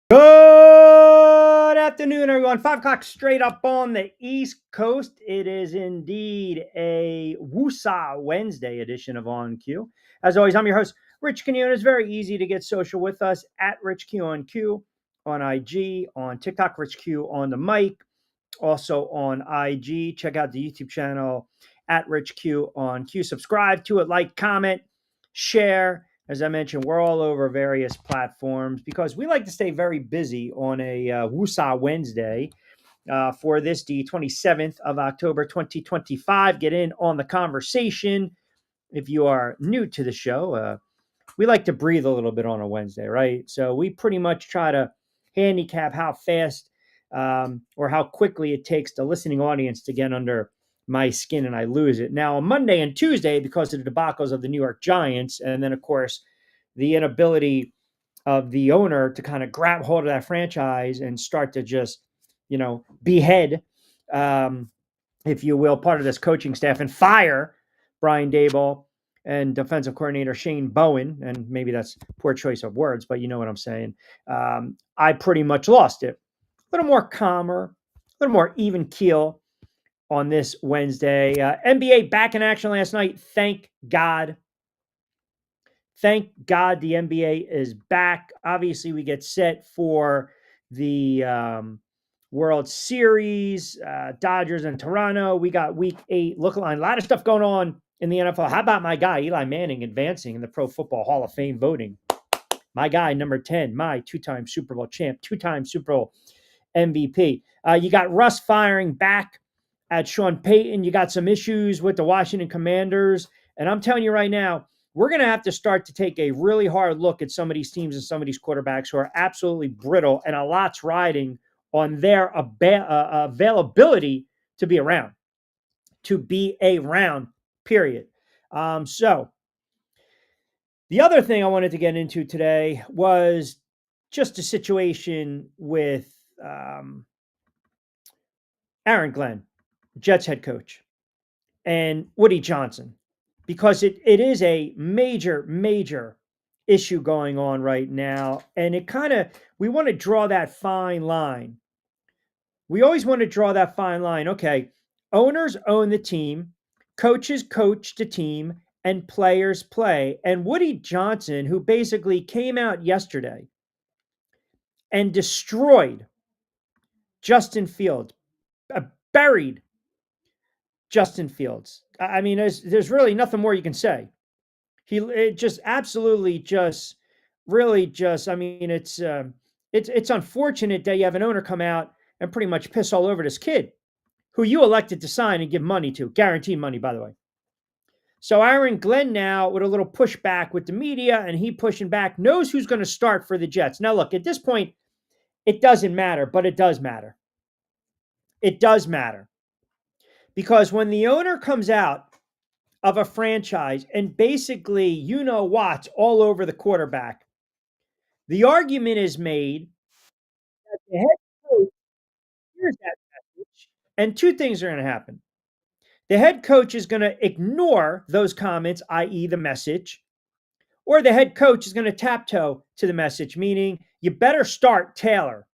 Good afternoon, everyone. 5 o'clock straight up on the East Coast. It is indeed a Woosah Wednesday edition of On Q. As always, I'm your host, Rich Quinones. It's very easy to get social with us at Rich Q on IG, on TikTok, Rich Q on the mic, also on IG. Check out the YouTube channel at Rich Q on Q. Subscribe to it, like, comment, share. As I mentioned, we're all over various platforms because we like to stay very busy on a Woosah Wednesday for this, the 27th of October, 2025. Get in on the conversation. If you are new to the show, we like to breathe a little bit on a Wednesday, right? So we pretty much try to handicap how fast or how quickly it takes the listening audience to get under my skin and I lose it. Now, on Monday and Tuesday, because of the debacles of the New York Giants, and then, of course, the inability of the owner to kind of grab hold of that franchise and start to just, behead, if you will, part of this coaching staff and fire Brian Daboll and defensive coordinator Shane Bowen. And maybe that's poor choice of words, but you know what I'm saying. I pretty much lost it. A little more calmer, a little more even keel on this Wednesday. NBA back in action last night. Thank God. Thank God the NBA is back. Obviously, we get set for the World Series, Dodgers and Toronto. We got week 8. Look, a lot of stuff going on in the NFL. How about my guy, Eli Manning, advancing in the Pro Football Hall of Fame voting? My guy, number 10, my two-time Super Bowl champ, two-time Super Bowl MVP. You got Russ firing back at Sean Payton. You got some issues with the Washington Commanders. And I'm telling you right now, we're going to have to start to take a really hard look at some of these teams and some of these quarterbacks who are absolutely brittle, and a lot's riding on their availability to be around, period. So the other thing I wanted to get into today was just a situation with Aaron Glenn, Jets head coach, and Woody Johnson, because it is a major issue going on right now. And we want to draw that fine line. We always want to draw that fine line. Okay, owners own the team, coaches coach the team, and players play. And Woody Johnson, who basically came out yesterday and destroyed Justin Fields, buried Justin Fields. I mean, there's really nothing more you can say. It just absolutely just really just. I mean, it's unfortunate that you have an owner come out and pretty much piss all over this kid, who you elected to sign and give money to, guaranteed money, by the way. So Aaron Glenn now with a little pushback with the media, and he pushing back, knows who's going to start for the Jets. Now, look, at this point, it doesn't matter, but it does matter. It does matter. Because when the owner comes out of a franchise and basically, watch all over the quarterback, the argument is made that the head coach hears that message, and two things are going to happen. The head coach is going to ignore those comments, i.e. the message, or the head coach is going to taptoe to the message, meaning you better start Taylor.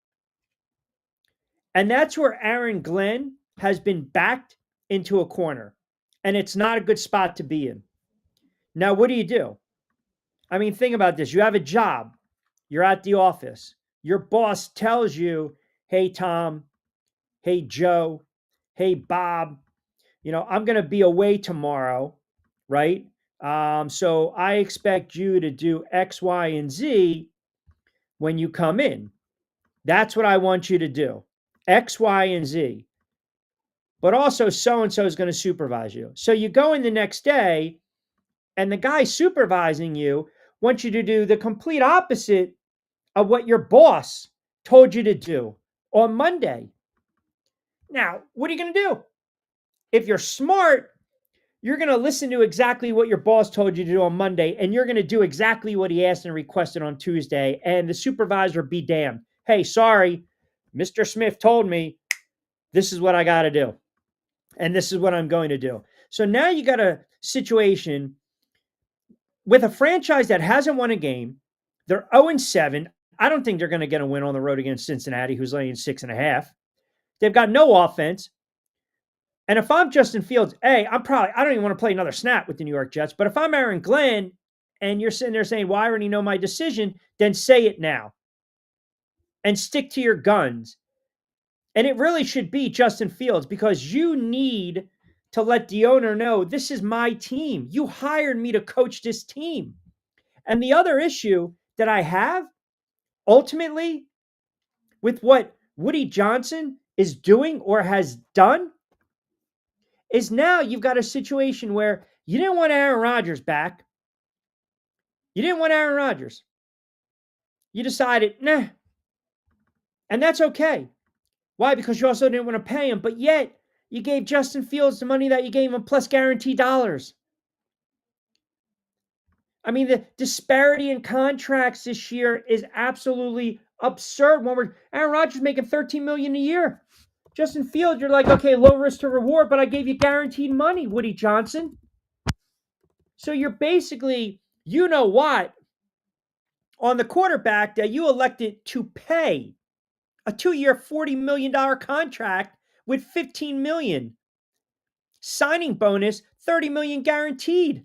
And that's where Aaron Glenn has been backed into a corner, and it's not a good spot to be in. Now, what do? I mean, think about this. You have a job. You're at the office. Your boss tells you, hey, Tom, hey, Joe, hey, Bob, I'm going to be away tomorrow, right? So I expect you to do X, Y, and Z when you come in. That's what I want you to do. X, Y, and Z. But also so-and-so is going to supervise you. So you go in the next day, and the guy supervising you wants you to do the complete opposite of what your boss told you to do on Monday. Now, what are you going to do? If you're smart, you're going to listen to exactly what your boss told you to do on Monday, and you're going to do exactly what he asked and requested on Tuesday, and the supervisor be damned. Hey, sorry, Mr. Smith told me this is what I got to do, and this is what I'm going to do. So now you got a situation with a franchise that hasn't won a game. They're 0-7. I don't think they're going to get a win on the road against Cincinnati, who's laying 6.5. They've got no offense. And if I'm Justin Fields, I don't even want to play another snap with the New York Jets. But if I'm Aaron Glenn and you're sitting there saying, why already know my decision? Then say it now and stick to your guns. And it really should be Justin Fields, because you need to let the owner know, this is my team. You hired me to coach this team. And the other issue that I have ultimately with what Woody Johnson is doing or has done is now you've got a situation where you didn't want Aaron Rodgers back. You didn't want Aaron Rodgers. You decided, nah. And that's okay. Why? Because you also didn't want to pay him, but yet you gave Justin Fields the money that you gave him plus guaranteed dollars. I mean, the disparity in contracts this year is absolutely absurd. When Aaron Rodgers making $13 million a year, Justin Fields, you're like, okay, low risk to reward, but I gave you guaranteed money, Woody Johnson. So you're basically, you know what, on the quarterback that you elected to pay a 2-year, $40 million contract with $15 million signing bonus, $30 million guaranteed.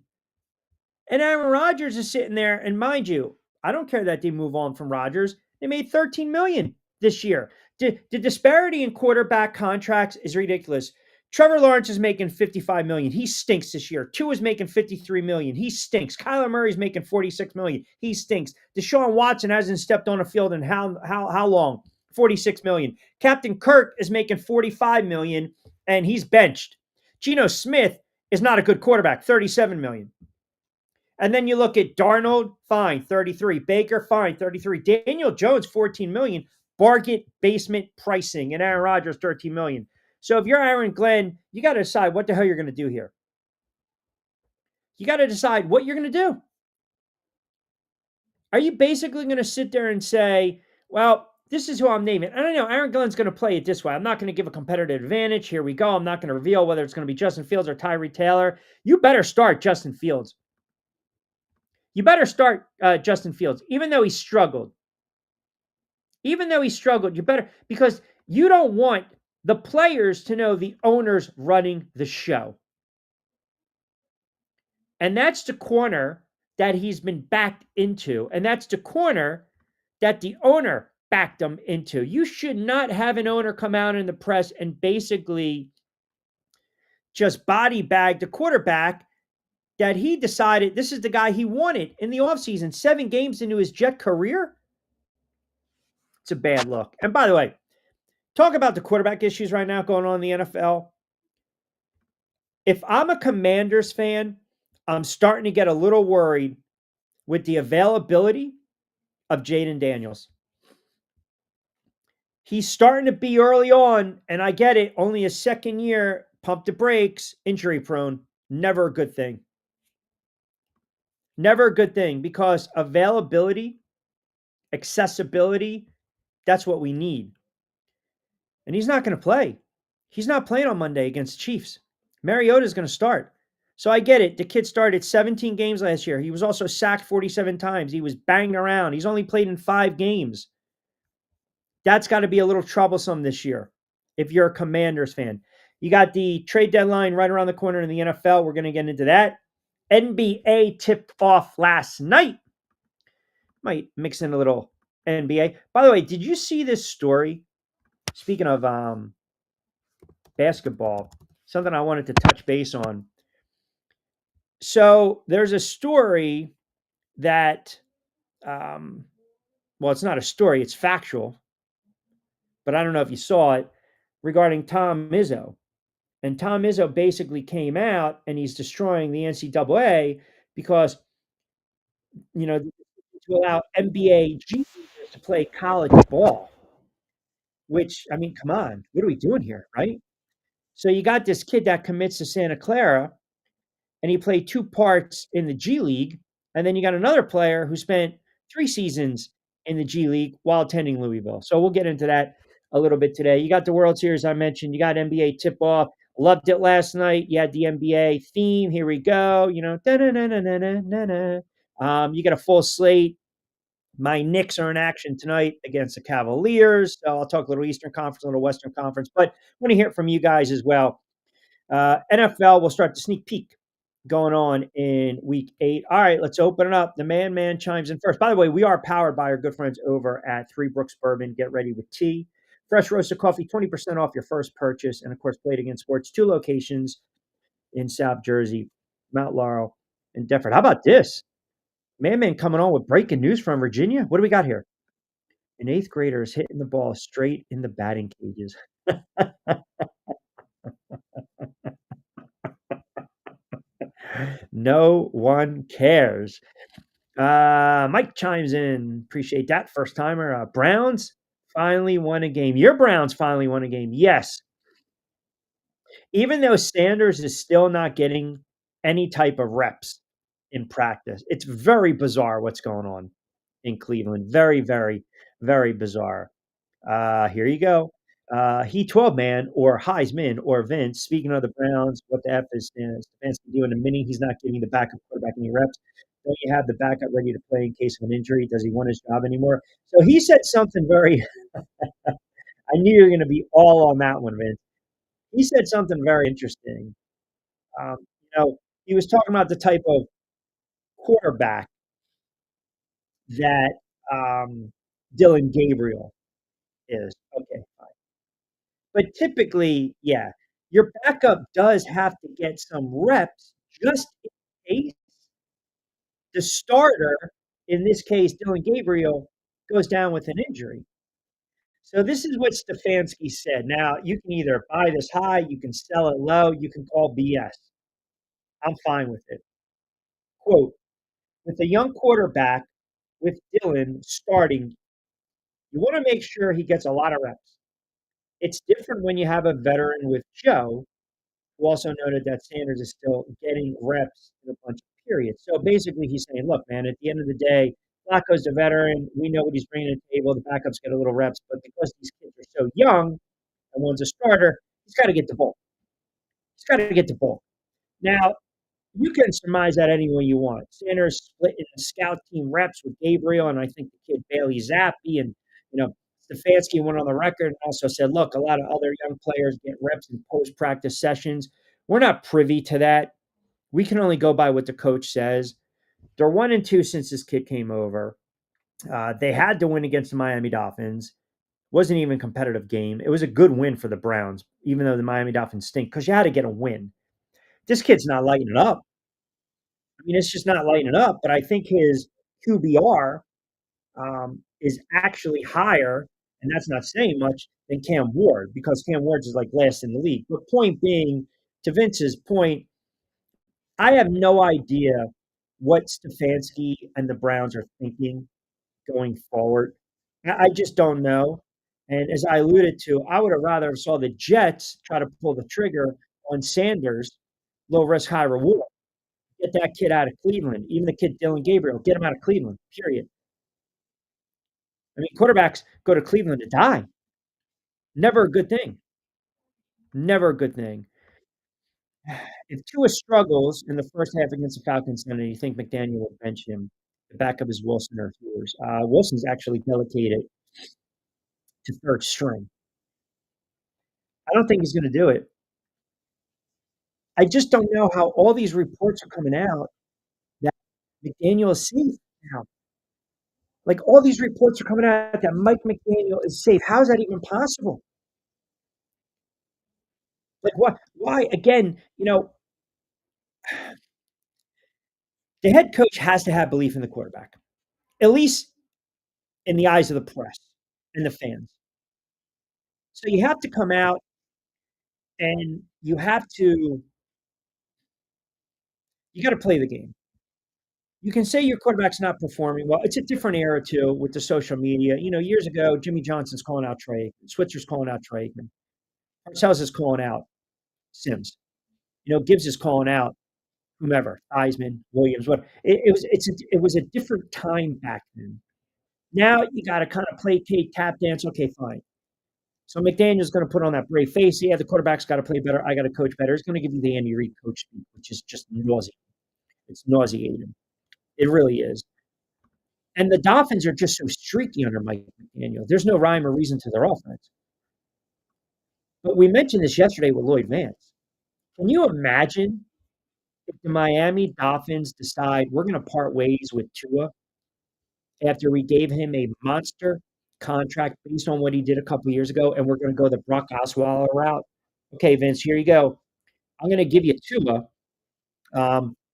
And Aaron Rodgers is sitting there, and mind you, I don't care that they move on from Rodgers. They made $13 million this year. The disparity in quarterback contracts is ridiculous. Trevor Lawrence is making $55 million. He stinks this year. Tua is making $53 million. He stinks. Kyler Murray's making $46 million. He stinks. Deshaun Watson hasn't stepped on a field in how long? $46 million. Captain Kirk is making $45 million, and he's benched. Geno Smith is not a good quarterback, $37 million. And then you look at Darnold, fine, 33. Baker, fine, 33. Daniel Jones, 14 million. Bargain basement pricing. And Aaron Rodgers, 13 million. So if you're Aaron Glenn, you got to decide what the hell you're going to do here. You got to decide what you're going to do. Are you basically going to sit there and say, well, this is who I'm naming? I don't know. Aaron Glenn's going to play it this way. I'm not going to give a competitive advantage. Here we go. I'm not going to reveal whether it's going to be Justin Fields or Tyree Taylor. You better start Justin Fields. You better start Justin Fields, even though he struggled. Even though he struggled, you better, because you don't want the players to know the owner's running the show. And that's the corner that he's been backed into. And that's the corner that the owner backed him into. You should not have an owner come out in the press and basically just body bag the quarterback that he decided this is the guy he wanted in the offseason. 7 games into his Jet career. It's a bad look. And by the way, talk about the quarterback issues right now going on in the NFL. If I'm a Commanders fan, I'm starting to get a little worried with the availability of Jaden Daniels. He's starting to be early on, and I get it, only his second year, pump the brakes, injury prone. Never a good thing. Never a good thing, because availability, accessibility, that's what we need. And he's not going to play. He's not playing on Monday against the Chiefs. Mariota's going to start. So I get it. The kid started 17 games last year. He was also sacked 47 times. He was banged around. He's only played in 5 games. That's got to be a little troublesome this year if you're a Commanders fan. You got the trade deadline right around the corner in the NFL. We're going to get into that. NBA tipped off last night. Might mix in a little NBA. By the way, did you see this story? Speaking of basketball, something I wanted to touch base on. So there's a story that, well, it's not a story, it's factual, but I don't know if you saw it, regarding Tom Izzo. And Tom Izzo basically came out and he's destroying the NCAA because, to allow NBA G leaguers to play college ball, which, I mean, come on, what are we doing here, right? So you got this kid that commits to Santa Clara, and he played 2 parts in the G League, and then you got another player who spent 3 seasons in the G League while attending Louisville. So we'll get into that a little bit today. You got the World Series I mentioned. You got NBA tip-off. Loved it last night. You had the NBA theme. Here we go. You got a full slate. My Knicks are in action tonight against the Cavaliers. So I'll talk a little Eastern Conference, a little Western Conference, but I want to hear from you guys as well. NFL will start to sneak peek going on in week 8. All right, let's open it up. The man chimes in first. By the way, we are powered by our good friends over at Three Brooks Bourbon. Get ready with tea. Fresh roasted coffee, 20% off your first purchase. And of course, Play It Again Sports, 2 locations in South Jersey, Mount Laurel, and Deptford. How about this? Man coming on with breaking news from Virginia. What do we got here? An eighth grader is hitting the ball straight in the batting cages. No one cares. Mike chimes in. Appreciate that. First timer. Browns finally won a game. Your Browns finally won a game. Yes. Even though Sanders is still not getting any type of reps in practice, it's very bizarre what's going on in Cleveland. Very, very, very bizarre. Here you go. He 12 man or Heisman or Vince. Speaking of the Browns, what the F is Stefanski doing? A mini. He's not giving the backup quarterback any reps. Don't you have the backup ready to play in case of an injury? Does he want his job anymore? So he said something very. I knew you were going to be all on that one, Vince. He said something very interesting. Um, he was talking about the type of quarterback that Dylan Gabriel is. Okay, fine. But typically, yeah, your backup does have to get some reps just in case the starter, in this case, Dylan Gabriel, goes down with an injury. So this is what Stefanski said. Now, you can either buy this high, you can sell it low, you can call BS. I'm fine with it. Quote, with a young quarterback with Dylan starting, you want to make sure he gets a lot of reps. It's different when you have a veteran with Joe, who also noted that Sanders is still getting reps in a bunch of periods. So basically, he's saying, look, man, at the end of the day, Flacco's the veteran. We know what he's bringing to the table. The backups get a little reps, but because these kids are so young and one's a starter, he's got to get the ball. He's got to get the ball. Now, you can surmise that any way you want. Sanders split in the scout team reps with Gabriel, and I think the kid Bailey Zappi, and Stefanski went on the record and also said, look, a lot of other young players get reps in post-practice sessions. We're not privy to that. We can only go by what the coach says. They're 1-2 since this kid came over. They had to win against the Miami Dolphins. Wasn't even a competitive game. It was a good win for the Browns, even though the Miami Dolphins stink, because you had to get a win. This kid's not lighting it up. I mean, it's just not lighting it up. But I think his QBR is actually higher, and that's not saying much, than Cam Ward, because Cam Ward's is like last in the league. But point being, to Vince's point, I have no idea what Stefanski and the Browns are thinking going forward. I just don't know. And as I alluded to, I would have rather saw the Jets try to pull the trigger on Sanders, low risk, high reward. Get that kid out of Cleveland. Even the kid Dylan Gabriel, get him out of Cleveland. Period. I mean, quarterbacks go to Cleveland to die. Never a good thing. Never a good thing. If Tua struggles in the first half against the Falcons, then you think McDaniel will bench him. The backup is Wilson or Hughes. Wilson's actually delegated to third string. I don't think he's going to do it. I just don't know how all these reports are coming out that McDaniel is safe now. Like all these reports are coming out that Mike McDaniel is safe. How is that even possible? Like what? Why? Again, the head coach has to have belief in the quarterback, at least in the eyes of the press and the fans. So you have to come out and you got to play the game. You can say your quarterback's not performing well. It's a different era too with the social media. Years ago, Jimmy Johnson's calling out Trey, Switzer's calling out Trey, Parcells is calling out Sims. Gibbs is calling out whomever, Eisman, Williams. What it was a different time back then. Now you got to kind of play tap dance. Okay, fine. So McDaniel's going to put on that brave face. Yeah, the quarterback's got to play better. I got to coach better. He's going to give you the Andy Reid coach speak, which is just nauseating. It's nauseating. It really is. And the Dolphins are just so streaky under Mike McDaniel. There's no rhyme or reason to their offense. But we mentioned this yesterday with Lloyd Vance. Can you imagine if the Miami Dolphins decide we're gonna part ways with Tua after we gave him a monster contract based on what he did a couple years ago, and we're gonna go the Brock Osweiler route? "Okay, Vince, here you go. I'm gonna give you Tua.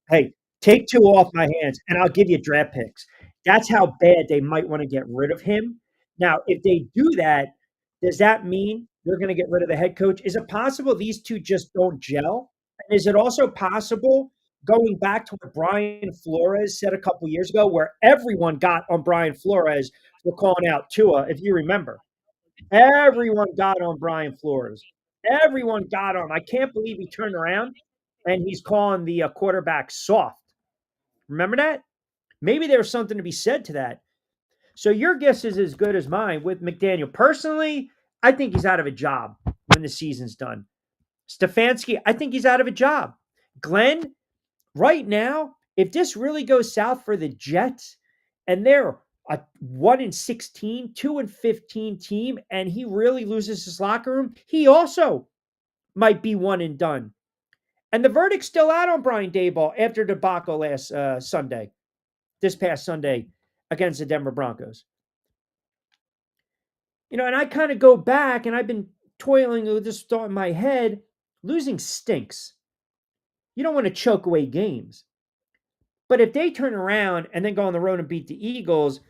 Hey, take 2 off my hands, and I'll give you draft picks." That's how bad they might wanna get rid of him. Now, if they do that, does that mean they're gonna get rid of the head coach? Is it possible these 2 just don't gel? And is it also possible, going back to what Brian Flores said a couple years ago, where everyone got on Brian Flores for calling out Tua, if you remember? Everyone got on Brian Flores. Everyone got on him. I can't believe he turned around and he's calling the quarterback soft. Remember that? Maybe there's something to be said to that. So your guess is as good as mine with McDaniel. Personally, I think he's out of a job when the season's done. Stefanski, I think he's out of a job. Glenn, right now, if this really goes south for the Jets and they're a 1-16, 2-15 team, and he really loses his locker room, he also might be one and done. And the verdict's still out on Brian Daboll after debacle last this past Sunday against the Denver Broncos. And I kind of go back and I've been toiling with this thought in my head. Losing stinks. You don't want to choke away games. But if they turn around and then go on the road and beat the Eagles,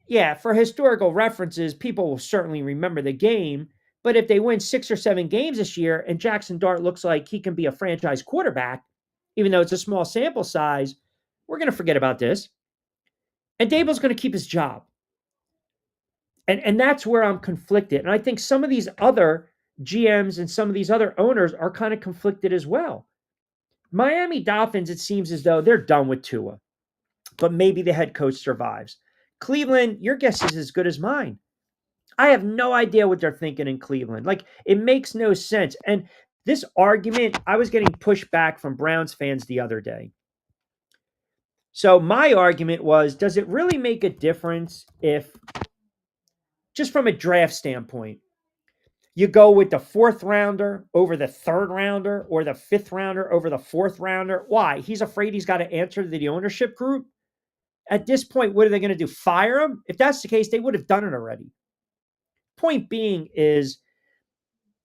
yeah, for historical references, people will certainly remember the game. But if they win 6 or 7 games this year and Jackson Dart looks like he can be a franchise quarterback, even though it's a small sample size, we're going to forget about this. And Daboll's going to keep his job. And that's where I'm conflicted. And I think some of these other GMs and some of these other owners are kind of conflicted as well. Miami Dolphins, it seems as though they're done with Tua, but maybe the head coach survives. Cleveland, your guess is as good as mine. I have no idea what they're thinking in Cleveland. Like, it makes no sense. And this argument, I was getting pushback from Browns fans the other day. So my argument was, does it really make a difference if, just from a draft standpoint, you go with the 4th rounder over the 3rd rounder or the 5th rounder over the 4th rounder? Why? He's afraid he's got to answer to the ownership group? At this point, what are they going to do? Fire him? If that's the case, they would have done it already. Point being is,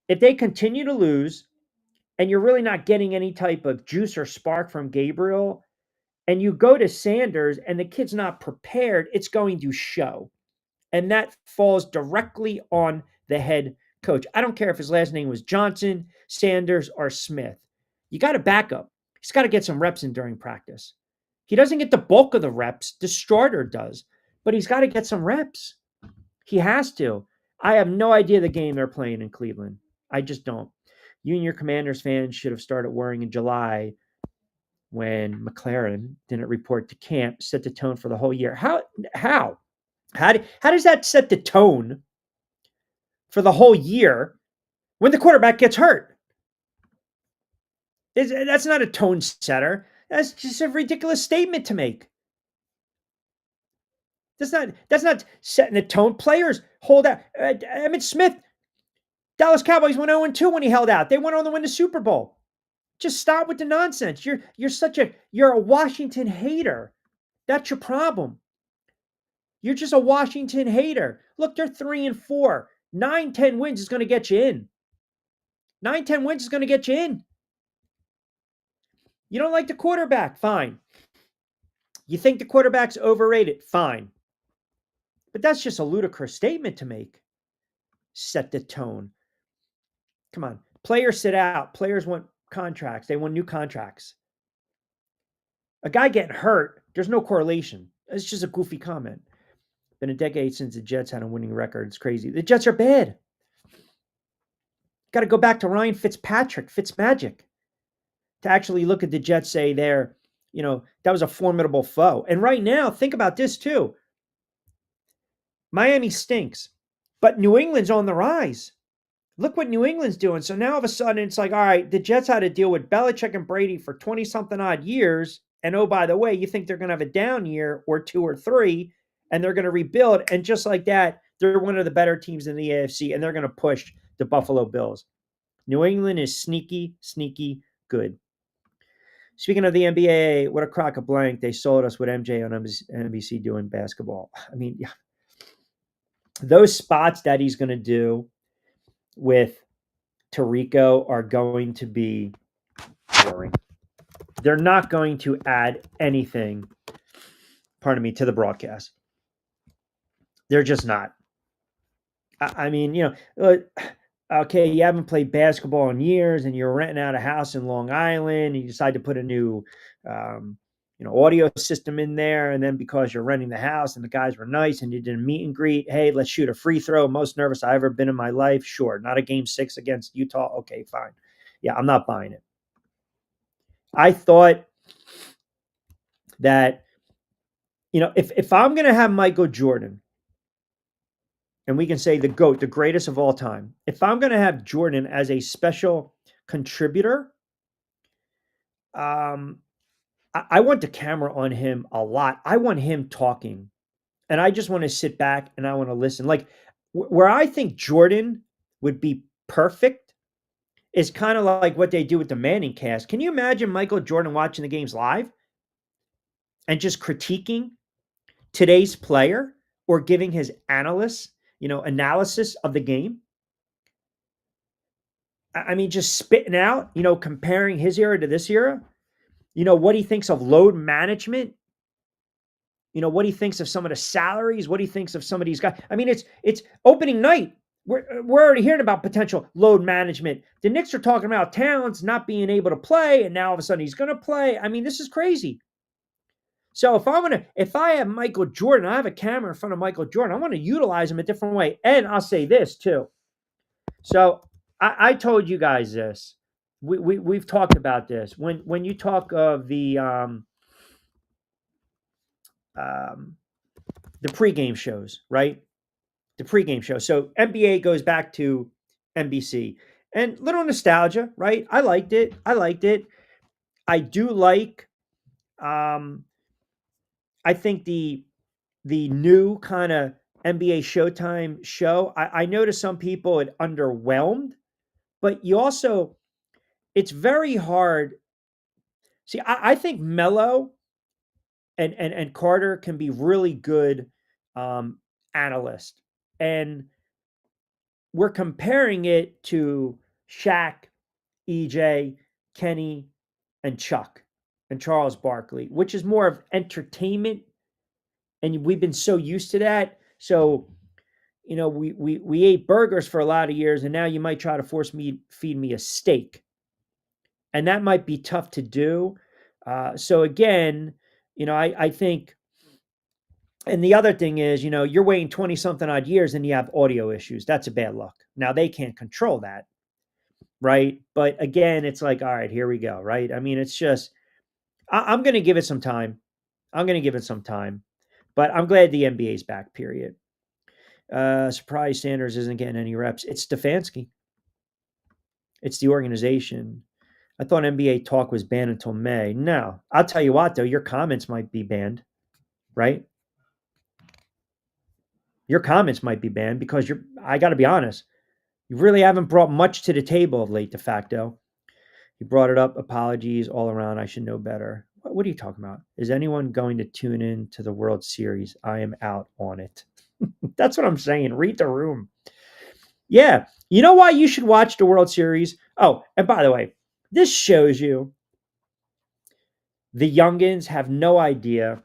if they continue to lose and you're really not getting any type of juice or spark from Gabriel, and you go to Sanders and the kid's not prepared, it's going to show. And that falls directly on the head coach. I don't care if his last name was Johnson, Sanders, or Smith. You got to back up. He's got to get some reps in during practice. He doesn't get the bulk of the reps. The starter does. But he's got to get some reps. He has to. I have no idea the game they're playing in Cleveland. I just don't. You and your Commanders fans should have started worrying in July when McLaren didn't report to camp, set the tone for the whole year. How does that set the tone for the whole year when the quarterback gets hurt? That's not a tone setter. That's just a ridiculous statement to make. That's not setting the tone. Players hold out. Emmitt Smith, Dallas Cowboys went 0-2 when he held out. They went on to win the Super Bowl. Just stop with the nonsense. You're a Washington hater. That's your problem. You're just a Washington hater. Look, they're 3-4. 9-10 wins is going to get you in. 9-10 wins is going to get you in. You don't like the quarterback? Fine. You think the quarterback's overrated? Fine. But that's just a ludicrous statement to make. Set the tone. Come on. Players sit out. Players want contracts. They want new contracts. A guy getting hurt, there's no correlation. It's just a goofy comment. Been a decade since the Jets had a winning record. It's crazy. The Jets are bad. Got to go back to Ryan Fitzmagic, to actually look at the Jets, say that was a formidable foe. And right now, think about this too. Miami stinks, but New England's on the rise. Look what New England's doing. So now all of a sudden it's like, all right, the Jets had to deal with Belichick and Brady for 20-something odd years. And oh, by the way, you think they're going to have a down year or 2 or 3. and they're going to rebuild. And just like that, they're one of the better teams in the AFC, and they're going to push the Buffalo Bills. New England is sneaky, sneaky good. Speaking of the NBA, what a crock of blank they sold us with MJ on NBC doing basketball. I mean, yeah, those spots that he's going to do with Tarico are going to be boring. They're not going to add anything, pardon me, to the broadcast. They're just not. I mean, okay, you haven't played basketball in years, and you're renting out a house in Long Island, and you decide to put a new, um, audio system in there, and then because you're renting the house and the guys were nice and you did a meet and greet, hey, let's shoot a free throw. Most nervous I've ever been in my life. Sure, not a game 6 against Utah. Okay, fine. Yeah, I'm not buying it. I thought that, if I'm going to have Michael Jordan, and we can say the GOAT, the greatest of all time, if I'm going to have Jordan as a special contributor, um, I want the camera on him a lot. I want him talking, and I just want to sit back and I want to listen. Like where I think Jordan would be perfect is kind of like what they do with the Manning cast. Can you imagine Michael Jordan watching the games live and just critiquing today's player or giving his analysis of the game? I mean, just spitting out, comparing his era to this era, what he thinks of load management, what he thinks of some of the salaries, what he thinks of some of these guys. I mean, it's opening night. We're already hearing about potential load management. The Knicks are talking about Towns not being able to play, and now all of a sudden he's going to play. I mean, this is crazy. So if I have Michael Jordan, I have a camera in front of Michael Jordan, I want to utilize him a different way. And I'll say this too. So I told you guys this. We've talked about this. When you talk of the pregame shows, right? The pregame show. So NBA goes back to NBC, and little nostalgia, right? I liked it. I do like. I think the new kind of NBA Showtime show. I noticed some people it underwhelmed, but it's very hard. See, I think Mello and Carter can be really good analysts, and we're comparing it to Shaq, EJ, Kenny, and Chuck, and Charles Barkley, which is more of entertainment, and we've been so used to that. So, we ate burgers for a lot of years, and now you might try to feed me a steak, and that might be tough to do. So again, I think, and the other thing is, you're waiting 20 something odd years and you have audio issues. That's a bad luck. Now they can't control that, right? But again, it's like, all right, here we go, right? I mean, it's just, I'm going to give it some time. But I'm glad the NBA's back, period. Surprise Sanders isn't getting any reps. It's Stefanski. It's the organization. I thought NBA talk was banned until May. No, I'll tell you what, though, your comments might be banned, right? Your comments might be banned because I got to be honest, you really haven't brought much to the table of late de facto. You brought it up. Apologies all around. I should know better. What are you talking about? Is anyone going to tune in to the World Series? I am out on it. That's what I'm saying. Read the room. Yeah. You know why you should watch the World Series? Oh, and by the way, this shows you the youngins have no idea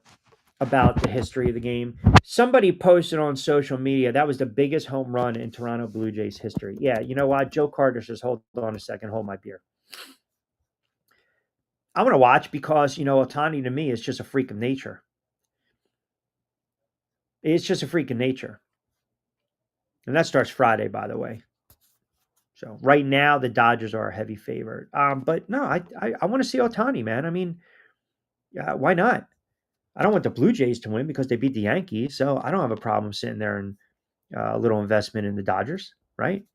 about the history of the game. Somebody posted on social media that was the biggest home run in Toronto Blue Jays history. Yeah, you know what? Joe Carter says, hold on a second, hold my beer. I want to watch because, Ohtani to me is just a freak of nature. It's just a freak of nature. And that starts Friday, by the way. So right now, the Dodgers are a heavy favorite. But no, I want to see Ohtani, man. I mean, yeah, why not? I don't want the Blue Jays to win because they beat the Yankees. So I don't have a problem sitting there and a little investment in the Dodgers, right?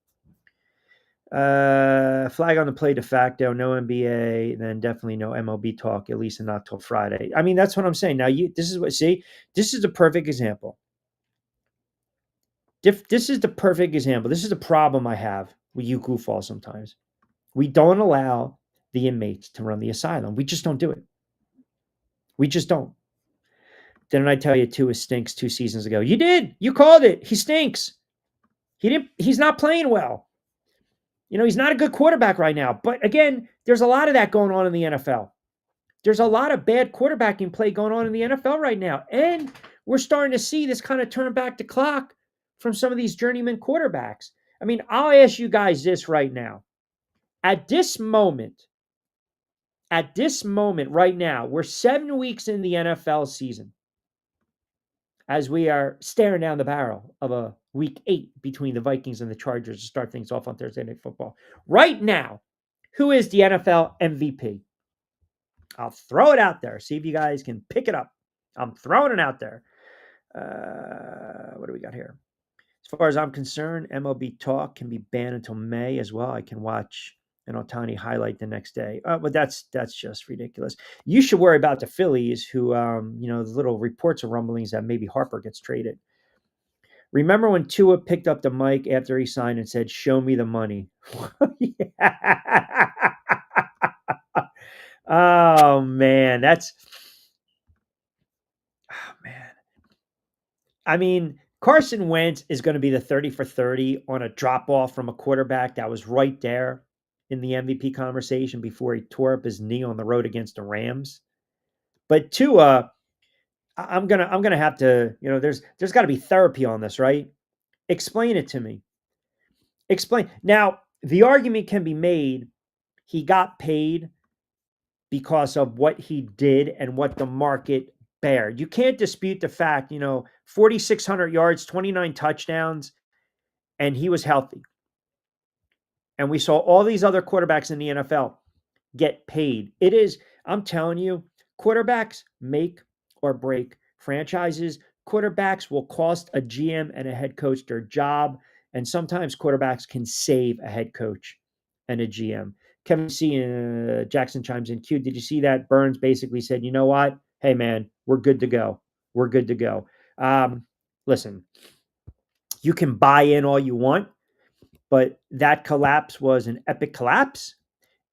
Flag on the play de facto, no NBA, then definitely no MLB talk, at least not till Friday. I mean, that's what I'm saying. Now, this is what, see, this is a perfect example. This is the perfect example. This is the problem I have with you goofballs sometimes. We don't allow the inmates to run the asylum. We just don't do it. We just don't. Didn't I tell you Tua stinks 2 seasons ago? You did. You called it. He stinks. He's not playing well. He's not a good quarterback right now. But again, there's a lot of that going on in the NFL. There's a lot of bad quarterbacking play going on in the NFL right now. And we're starting to see this kind of turn back the clock from some of these journeyman quarterbacks. I mean, I'll ask you guys this right now. At this moment right now, we're 7 weeks in the NFL season as we are staring down the barrel of a week 8 between the Vikings and the Chargers to start things off on Thursday Night Football. Right now, who is the NFL MVP? I'll throw it out there. See if you guys can pick it up. I'm throwing it out there. What do we got here? As far as I'm concerned, MLB talk can be banned until May as well. I can watch an Ohtani highlight the next day. But that's just ridiculous. You should worry about the Phillies, who, the little reports of rumblings that maybe Harper gets traded. Remember when Tua picked up the mic after he signed and said, "Show me the money"? Oh man, man. I mean, Carson Wentz is going to be the 30 for 30 on a drop off from a quarterback that was right there in the MVP conversation before he tore up his knee on the road against the Rams. But Tua, I'm gonna have to, there's got to be therapy on this, right? Explain it to me. Explain. Now, the argument can be made he got paid because of what he did and what the market bared. You can't dispute the fact, 4,600 yards, 29 touchdowns, and he was healthy. And we saw all these other quarterbacks in the NFL get paid. I'm telling you, quarterbacks make or break franchises. Quarterbacks will cost a GM and a head coach their job. And sometimes quarterbacks can save a head coach and a GM. Kevin C. Jackson chimes in. Q, did you see that? Burns basically said, you know what? Hey, man, we're good to go. We're good to go. Listen, you can buy in all you want, but that collapse was an epic collapse.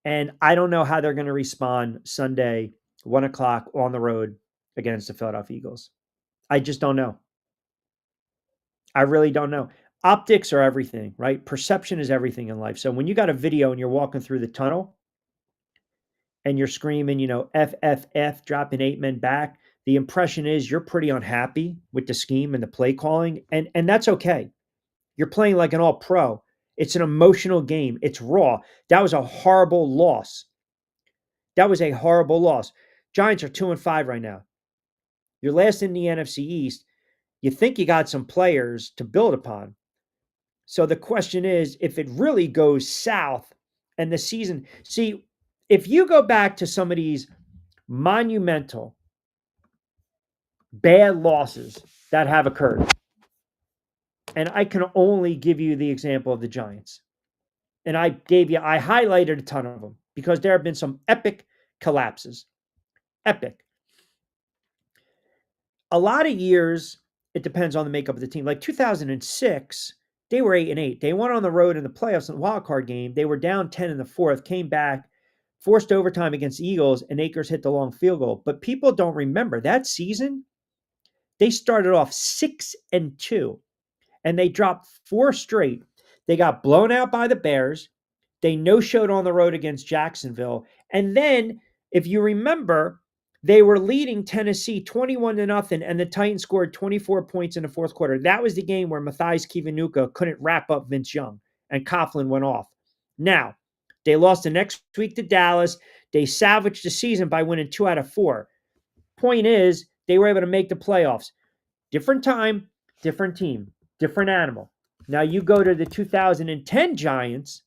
And I don't know how they're going to respond Sunday, 1 o'clock on the road against the Philadelphia Eagles. I just don't know. I really don't know. Optics are everything, right? Perception is everything in life. So when you got a video and you're walking through the tunnel and you're screaming, F, F, F, dropping 8 men back, the impression is you're pretty unhappy with the scheme and the play calling. And that's okay. You're playing like an all pro. It's an emotional game. It's raw. That was a horrible loss. Giants are 2-5 right now. You're last in the NFC East. You think you got some players to build upon. So the question is, if it really goes south and the season, see, if you go back to some of these monumental bad losses that have occurred, and I can only give you the example of the Giants. And I highlighted a ton of them because there have been some epic collapses. Epic. A lot of years, it depends on the makeup of the team. Like 2006, they were 8-8. They went on the road in the playoffs in the wild card game. They were down 10 in the fourth, came back, forced overtime against the Eagles, and Akers hit the long field goal. But people don't remember that season. They started off 6-2, and they dropped 4 straight. They got blown out by the Bears. They no-showed on the road against Jacksonville. And then, if you remember, they were leading Tennessee 21-0, and the Titans scored 24 points in the fourth quarter. That was the game where Matthias Kiwanuka couldn't wrap up Vince Young, and Coughlin went off. Now, they lost the next week to Dallas. They salvaged the season by winning 2 out of 4. Point is, they were able to make the playoffs. Different time, different team, different animal. Now, you go to the 2010 Giants,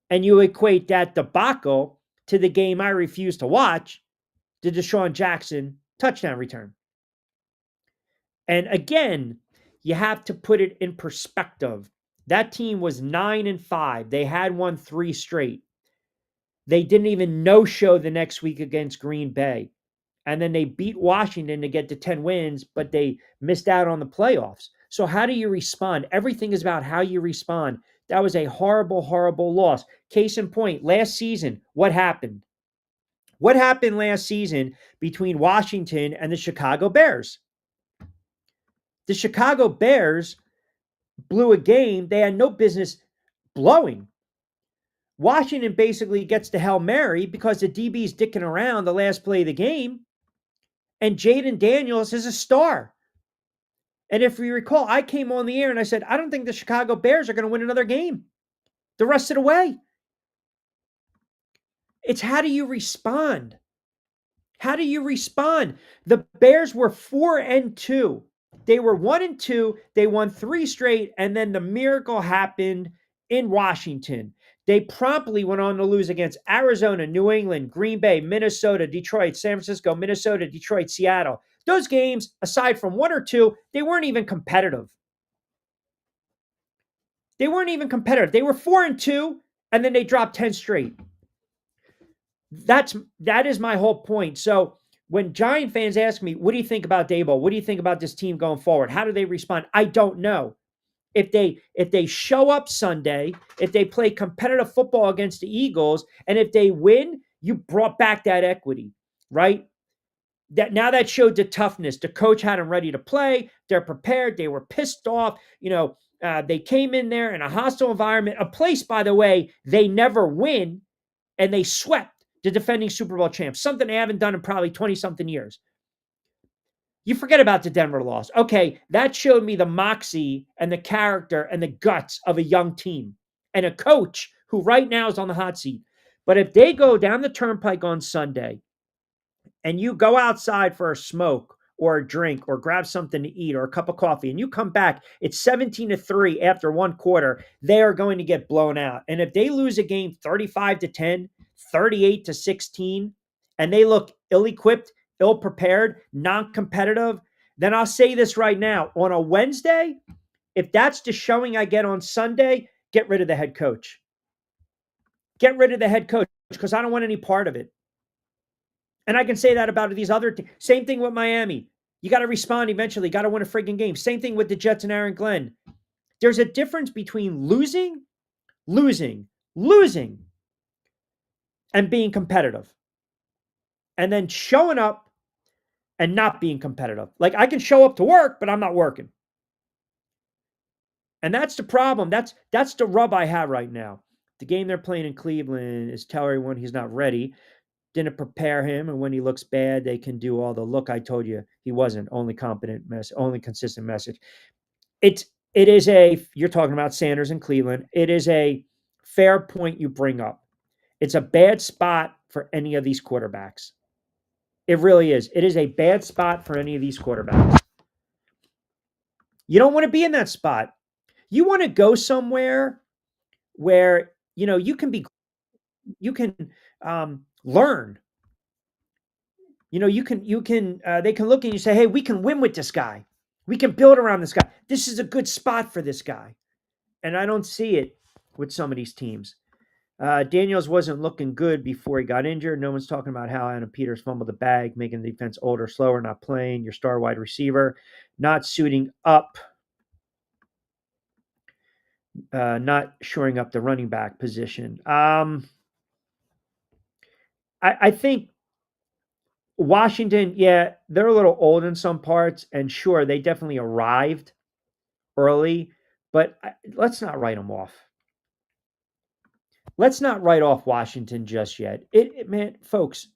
and you equate that debacle to the game I refuse to watch, the Deshaun Jackson touchdown return. And again, you have to put it in perspective. That team was 9-5. They had won 3 straight. They didn't even no show the next week against Green Bay. And then they beat Washington to get to 10 wins, but they missed out on the playoffs. So, how do you respond? Everything is about how you respond. That was a horrible, horrible loss. Case in point, last season, what happened? What happened last season between Washington and the Chicago Bears? The Chicago Bears blew a game they had no business blowing. Washington basically gets the Hail Mary because the DB's dicking around the last play of the game, and Jaden Daniels is a star. And if you recall, I came on the air and I said, I don't think the Chicago Bears are going to win another game the rest of the way. It's how do you respond? How do you respond? The Bears were 4-2. They were 1-2. They won 3 straight, and then the miracle happened in Washington. They promptly went on to lose against Arizona, New England, Green Bay, Minnesota, Detroit, San Francisco, Minnesota, Detroit, Seattle. Those games, aside from 1 or 2, they weren't even competitive. They weren't even competitive. They were 4-2, and then they dropped 10 straight. That is my whole point. So when Giant fans ask me, what do you think about Daboll? What do you think about this team going forward? How do they respond? I don't know. If they show up Sunday, if they play competitive football against the Eagles, and if they win, you brought back that equity, right? That showed the toughness. The coach had them ready to play. They're prepared. They were pissed off. They came in there in a hostile environment, a place, by the way, they never win, and they swept the defending Super Bowl champs, something they haven't done in probably 20-something years. You forget about the Denver loss. Okay, that showed me the moxie and the character and the guts of a young team and a coach who right now is on the hot seat. But if they go down the turnpike on Sunday and you go outside for a smoke or a drink or grab something to eat or a cup of coffee and you come back, it's 17-3 after 1 quarter, they are going to get blown out. And if they lose a game 35-10, 38-16, and they look ill-equipped, ill-prepared, non-competitive, then I'll say this right now. On a Wednesday, if that's the showing I get on Sunday, get rid of the head coach. Get rid of the head coach because I don't want any part of it. And I can say that about these other teams. Same thing with Miami. You got to respond eventually. Got to win a freaking game. Same thing with the Jets and Aaron Glenn. There's a difference between losing, and being competitive. And then showing up and not being competitive. Like I can show up to work, but I'm not working. And that's the problem. That's the rub I have right now. The game they're playing in Cleveland is tell everyone he's not ready. Didn't prepare him, and when he looks bad, they can do all the look. I told you he wasn't only competent only consistent message. It is you're talking about Sanders in Cleveland. It is a fair point you bring up. It's a bad spot for any of these quarterbacks. It really is. It is a bad spot for any of these quarterbacks. You don't want to be in that spot. You want to go somewhere where you can learn. They can look and you say, hey, we can win with this guy. We can build around this guy. This is a good spot for this guy. And I don't see it with some of these teams. Daniels wasn't looking good before he got injured. No one's talking about how Adam Peters fumbled the bag, making the defense older, slower, not playing. Your star wide receiver, not suiting up, not shoring up the running back position. I think Washington, yeah, they're a little old in some parts, and sure, they definitely arrived early, but let's not write them off. Let's not write off Washington just yet. Man, folks,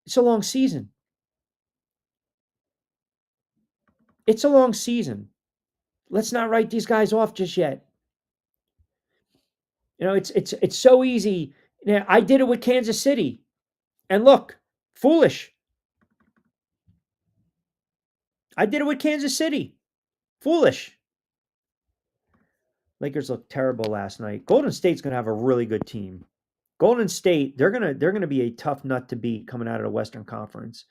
it's a long season. It's a long season. Let's not write these guys off just yet. It's so easy. I did it with Kansas City, and look, foolish. I did it with Kansas City. Foolish. Lakers looked terrible last night. Golden State's going to have a really good team. Golden State, they're going to be a tough nut to beat coming out of the Western Conference.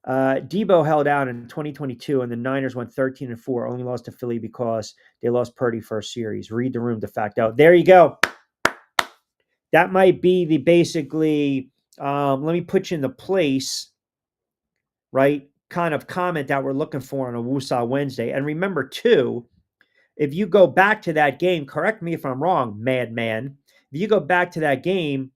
Debo held out in 2022, and the Niners went 13-4. Only lost to Philly because they lost Purdy first series. Read the room de facto. There you go. That might be the basically. Let me put you in the place, right? Kind of comment that we're looking for on a Woosah Wednesday. And remember, too, if you go back to that game, correct me if I'm wrong, madman. If you go back to that game,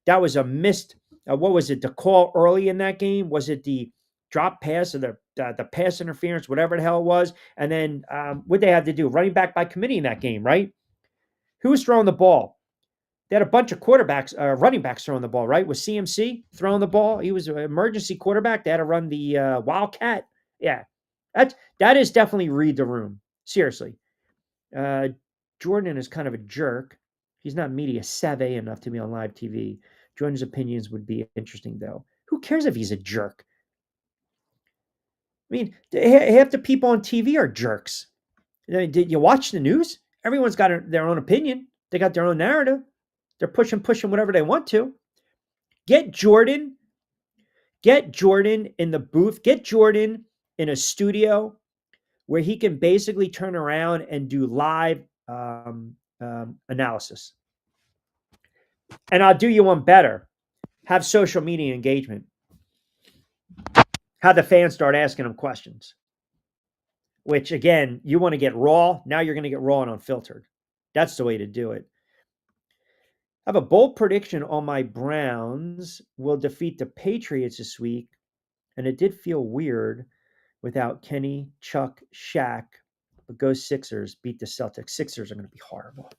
that was a missed. What was it? The call early in that game, was it the drop pass or the pass interference, whatever the hell it was? And then what they had to do, running back by committee in that game, right? Who was throwing the ball? They had a bunch of quarterbacks, running backs throwing the ball, right? Was CMC throwing the ball? He was an emergency quarterback. They had to run the Wildcat. Yeah, that is definitely read the room. Seriously. Uh, Jordan is kind of a jerk. He's not media savvy enough to be on live TV. Jordan's opinions would be interesting, though. Who cares if he's a jerk? I mean, half the people on TV are jerks. Did you watch the news? Everyone's got their own opinion. They got their own narrative. They're pushing whatever they want to. Get Jordan in the booth. Get Jordan in a studio where he can basically turn around and do live analysis. And I'll do you one better. Have social media engagement. Have the fans start asking him questions. Which, again, you want to get raw. Now you're going to get raw and unfiltered. That's the way to do it. I have a bold prediction on my Browns will defeat the Patriots this week. And it did feel weird without Kenny, Chuck, Shaq. But go Sixers, beat the Celtics. Sixers are going to be horrible.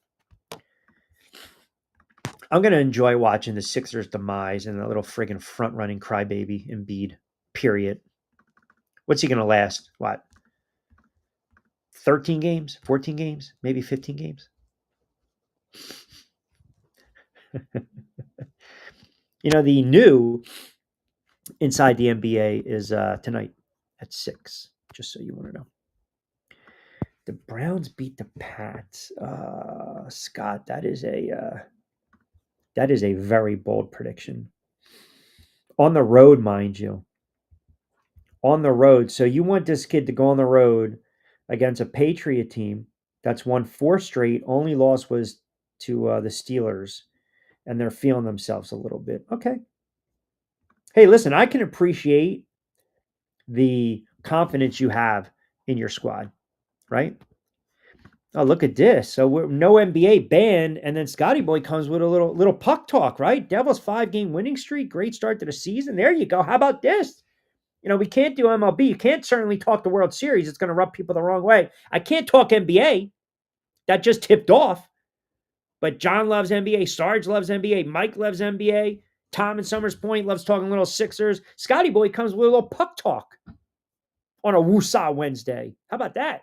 I'm going to enjoy watching the Sixers' demise and a little friggin' front-running crybaby Embiid, period. What's he going to last? What? 13 games? 14 games? Maybe 15 games? The new inside the NBA is tonight at 6, just so you want to know. The Browns beat the Pats. Scott, that is a very bold prediction. On the road, mind you. On the road. So you want this kid to go on the road against a Patriot team that's won 4 straight. Only loss was to the Steelers, and they're feeling themselves a little bit. Okay. Hey, listen, I can appreciate the confidence you have in your squad, right? Oh, look at this. So we're no NBA ban, and then Scotty Boy comes with a little puck talk, right? Devils 5-game winning streak, great start to the season. There you go. How about this? We can't do MLB. You can't certainly talk the World Series. It's going to rub people the wrong way. I can't talk NBA. That just tipped off. But John loves NBA. Sarge loves NBA. Mike loves NBA. Tom in Summers Point loves talking little Sixers. Scotty Boy comes with a little puck talk on a Woosah Wednesday. How about that?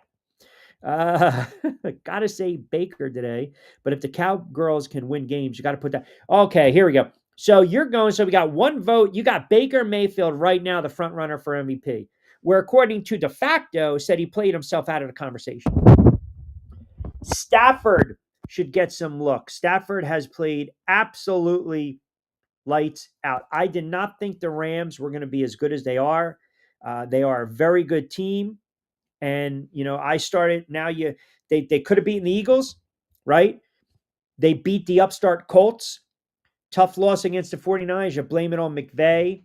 Gotta say Baker today. But if the Cowgirls can win games, you got to put that. Okay, here we go. So we got one vote. You got Baker Mayfield right now, the front runner for MVP, where according to de facto said he played himself out of the conversation. Stafford should get some looks. Stafford has played absolutely lights out. I did not think the Rams were going to be as good as they are. They are a very good team. And, I started now they could have beaten the Eagles, right? They beat the upstart Colts. Tough loss against the 49ers. You blame it on McVay.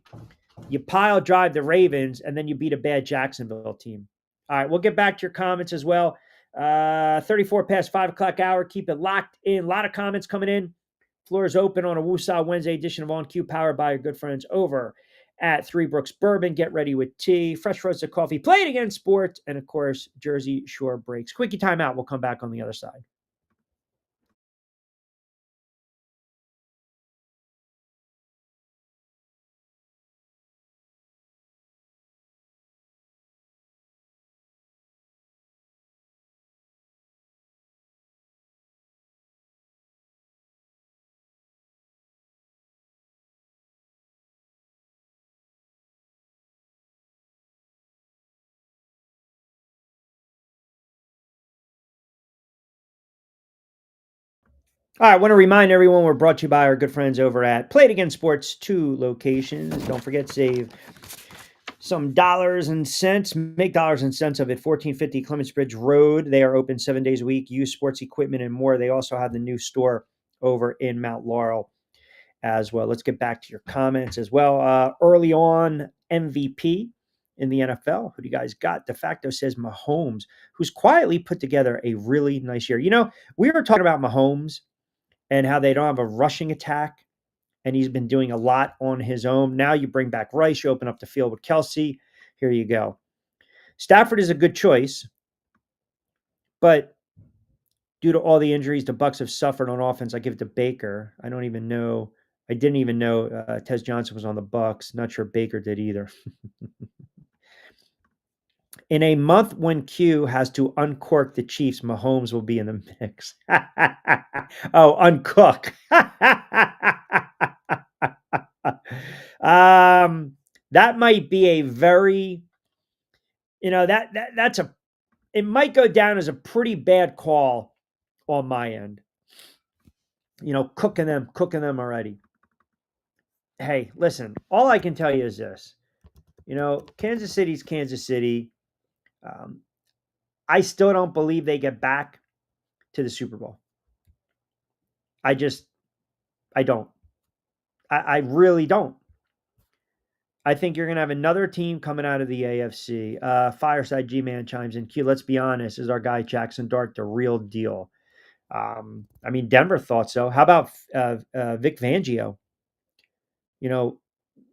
You pile drive the Ravens, and then you beat a bad Jacksonville team. All right, we'll get back to your comments as well. 34 past 5 o'clock hour. Keep it locked in. A lot of comments coming in. Floor is open on a Woosah Wednesday edition of On Cue, powered by your good friends over at Three Brooks Bourbon. Get ready with tea, fresh roasted coffee, Play It Again Sports, and of course, Jersey Shore Breaks. Quickie timeout. We'll come back on the other side. All right, I want to remind everyone we're brought to you by our good friends over at Play It Again Sports, 2 locations. Don't forget, save some dollars and cents. Make dollars and cents of it. 1450 Clements Bridge Road. They are open 7 days a week. Use sports equipment and more. They also have the new store over in Mount Laurel as well. Let's get back to your comments as well. Early on, MVP in the NFL. Who do you guys got? De facto says Mahomes, who's quietly put together a really nice year. You know, we were talking about Mahomes and how they don't have a rushing attack, and he's been doing a lot on his own. Now you bring back Rice, you open up the field with Kelsey. Here you go. Stafford is a good choice, but due to all the injuries the Bucks have suffered on offense, I give it to Baker. I don't even know. I didn't even know Tez Johnson was on the Bucks. Not sure Baker did either. In a month when Q has to uncork the Chiefs, Mahomes will be in the mix. Oh, uncook. That might be a very, that's a, it might go down as a pretty bad call on my end. Cooking them already. Hey, listen, all I can tell you is this. Kansas City's Kansas City. I still don't believe they get back to the Super Bowl. I don't. I really don't. I think you're going to have another team coming out of the AFC. Fireside G-Man chimes in. Q, let's be honest, is our guy Jackson Dart the real deal? Denver thought so. How about Vic Fangio?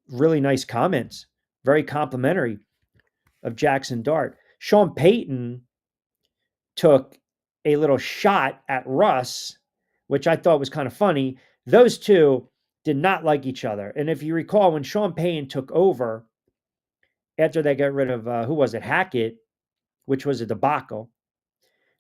Really nice comments. Very complimentary of Jackson Dart. Sean Payton took a little shot at Russ, which I thought was kind of funny. Those two did not like each other. And if you recall, when Sean Payton took over, after they got rid of, who was it, Hackett, which was a debacle.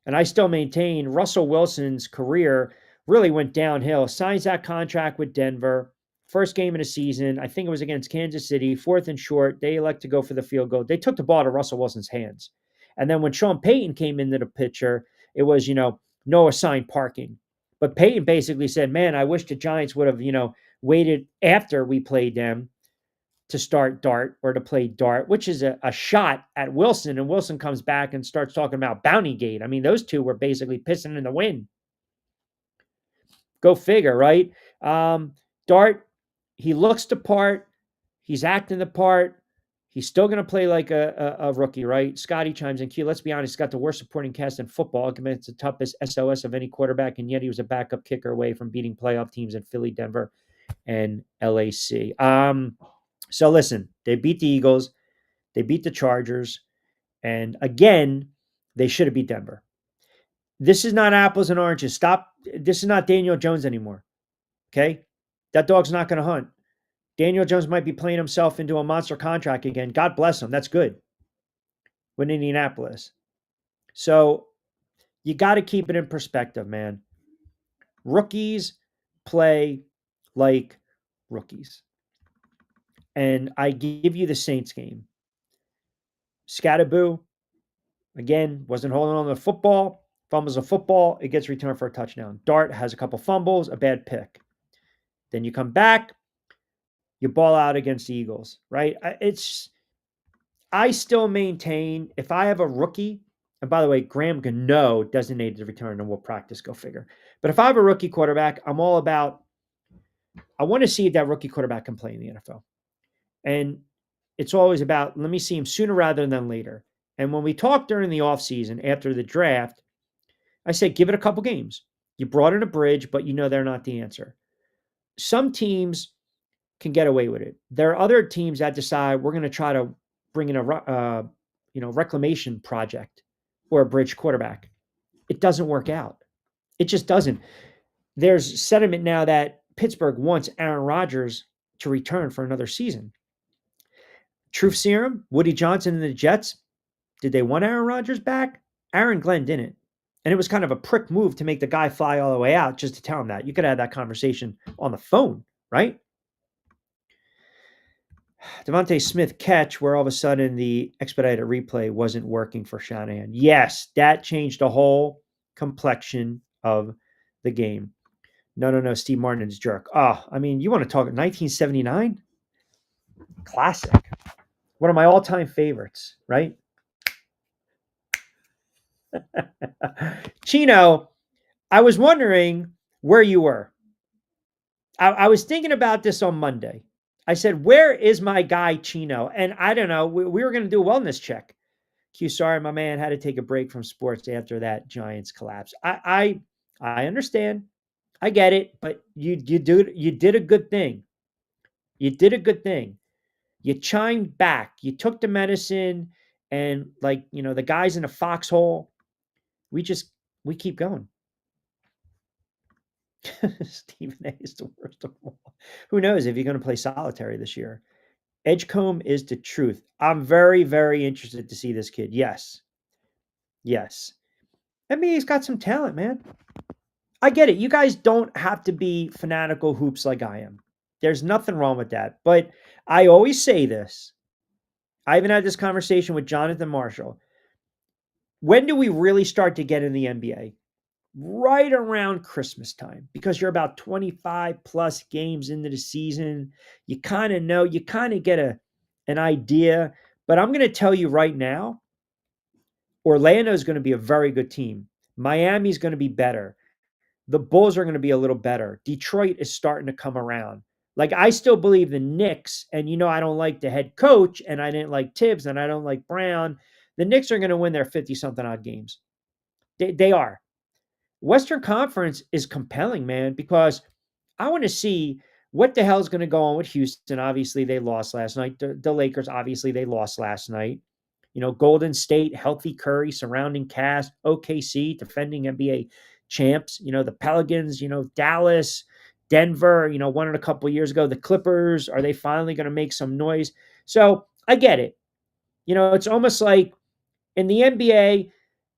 And I still maintain Russell Wilson's career really went downhill. Signs that contract with Denver. First game of the season, I think it was against Kansas City, 4th and short. They elect to go for the field goal. They took the ball to Russell Wilson's hands. And then when Sean Payton came into the picture, it was, no assigned parking. But Payton basically said, man, I wish the Giants would have, waited after we played them to start Dart or to play Dart, which is a shot at Wilson. And Wilson comes back and starts talking about Bountygate. I mean, those two were basically pissing in the wind. Go figure, right? Dart, he looks the part. He's acting the part. He's still going to play like a rookie, right? Scotty chimes in. Q, let's be honest, he's got the worst supporting cast in football. It's the toughest SOS of any quarterback, and yet he was a backup kicker away from beating playoff teams in Philly, Denver, and LAC. So listen, they beat the Eagles. They beat the Chargers. And again, they should have beat Denver. This is not apples and oranges. Stop. This is not Daniel Jones anymore. Okay? That dog's not going to hunt. Daniel Jones might be playing himself into a monster contract again. God bless him. That's good. With Indianapolis. So you got to keep it in perspective, man. Rookies play like rookies. And I give you the Saints game. Scatterboo, again, wasn't holding on to the football. Fumbles a football, it gets returned for a touchdown. Dart has a couple fumbles, a bad pick. Then you come back, you ball out against the Eagles, right? I still maintain if I have a rookie, and by the way, Graham Gano designated to return and we'll practice, go figure. But if I have a rookie quarterback, I'm all about, I want to see if that rookie quarterback can play in the NFL. And it's always about, let me see him sooner rather than later. And when we talked during the offseason after the draft, I said, give it a couple games. You brought in a bridge, but they're not the answer. Some teams can get away with it. There are other teams that decide we're going to try to bring in a reclamation project or a bridge quarterback. It doesn't work out. It just doesn't. There's sentiment now that Pittsburgh wants Aaron Rodgers to return for another season. Truth serum, Woody Johnson and the Jets, did they want Aaron Rodgers back? Aaron Glenn didn't. And it was kind of a prick move to make the guy fly all the way out just to tell him that. You could have that conversation on the phone, right? Devontae Smith catch where all of a sudden the expedited replay wasn't working for Shanahan. Yes, that changed the whole complexion of the game. No, Steve Martin's jerk. You want to talk 1979? Classic. One of my all-time favorites, right? Chino, I was wondering where you were. I was thinking about this on Monday. I said, "Where is my guy Chino?" And I don't know. We were going to do a wellness check. Q, sorry, my man had to take a break from sports after that Giants collapse. I understand. I get it, but you did a good thing. You did a good thing. You chimed back. You took the medicine, and like the guys in the foxhole, we just we keep going. Stephen A is the worst of all. Who knows if you're going to play solitary this year? Edgecombe is the truth. I'm very, very interested to see this kid. Yes. Yes. I mean, he's got some talent, man. I get it. You guys don't have to be fanatical hoops like I am. There's nothing wrong with that. But I always say this. I even had this conversation with Jonathan Marshall. When do we really start to get in the NBA? Right around Christmas time, because you're about 25 plus games into the season. You kind of know, you kind of get an idea. But I'm going to tell you right now, Orlando is going to be a very good team. Miami's going to be better. The Bulls are going to be a little better. Detroit is starting to come around. Like, I still believe the Knicks, and I don't like the head coach, and I didn't like Tibbs, and I don't like Brown. The Knicks are going to win their 50 something odd games. They are. Western Conference is compelling, man, because I want to see what the hell is going to go on with Houston. Obviously, they lost last night. The Lakers, obviously, they lost last night. Golden State, healthy Curry, surrounding cast, OKC, defending NBA champs. The Pelicans, Dallas, Denver, won it a couple of years ago. The Clippers, are they finally going to make some noise? So I get it. It's almost like in the NBA,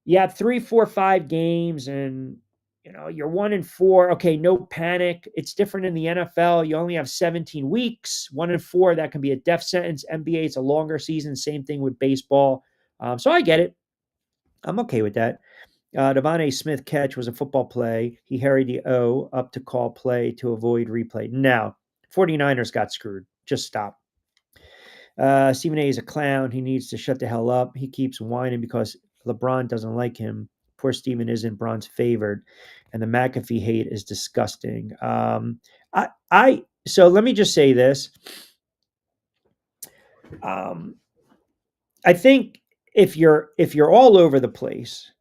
you have 3, 4, 5 games and you're 1-4. Okay, no panic. It's different in the NFL. You only have 17 weeks, 1-4. That can be a death sentence. NBA, it's a longer season. Same thing with baseball. So I get it. I'm okay with that. Devon A. Smith catch was a football play. He harried the O up to call play to avoid replay. Now, 49ers got screwed. Just stop. Stephen A is a clown. He needs to shut the hell up. He keeps whining because LeBron doesn't like him. Poor Stephen isn't Bron's favored, and the McAfee hate is disgusting. So let me just say this. I think if you're all over the place,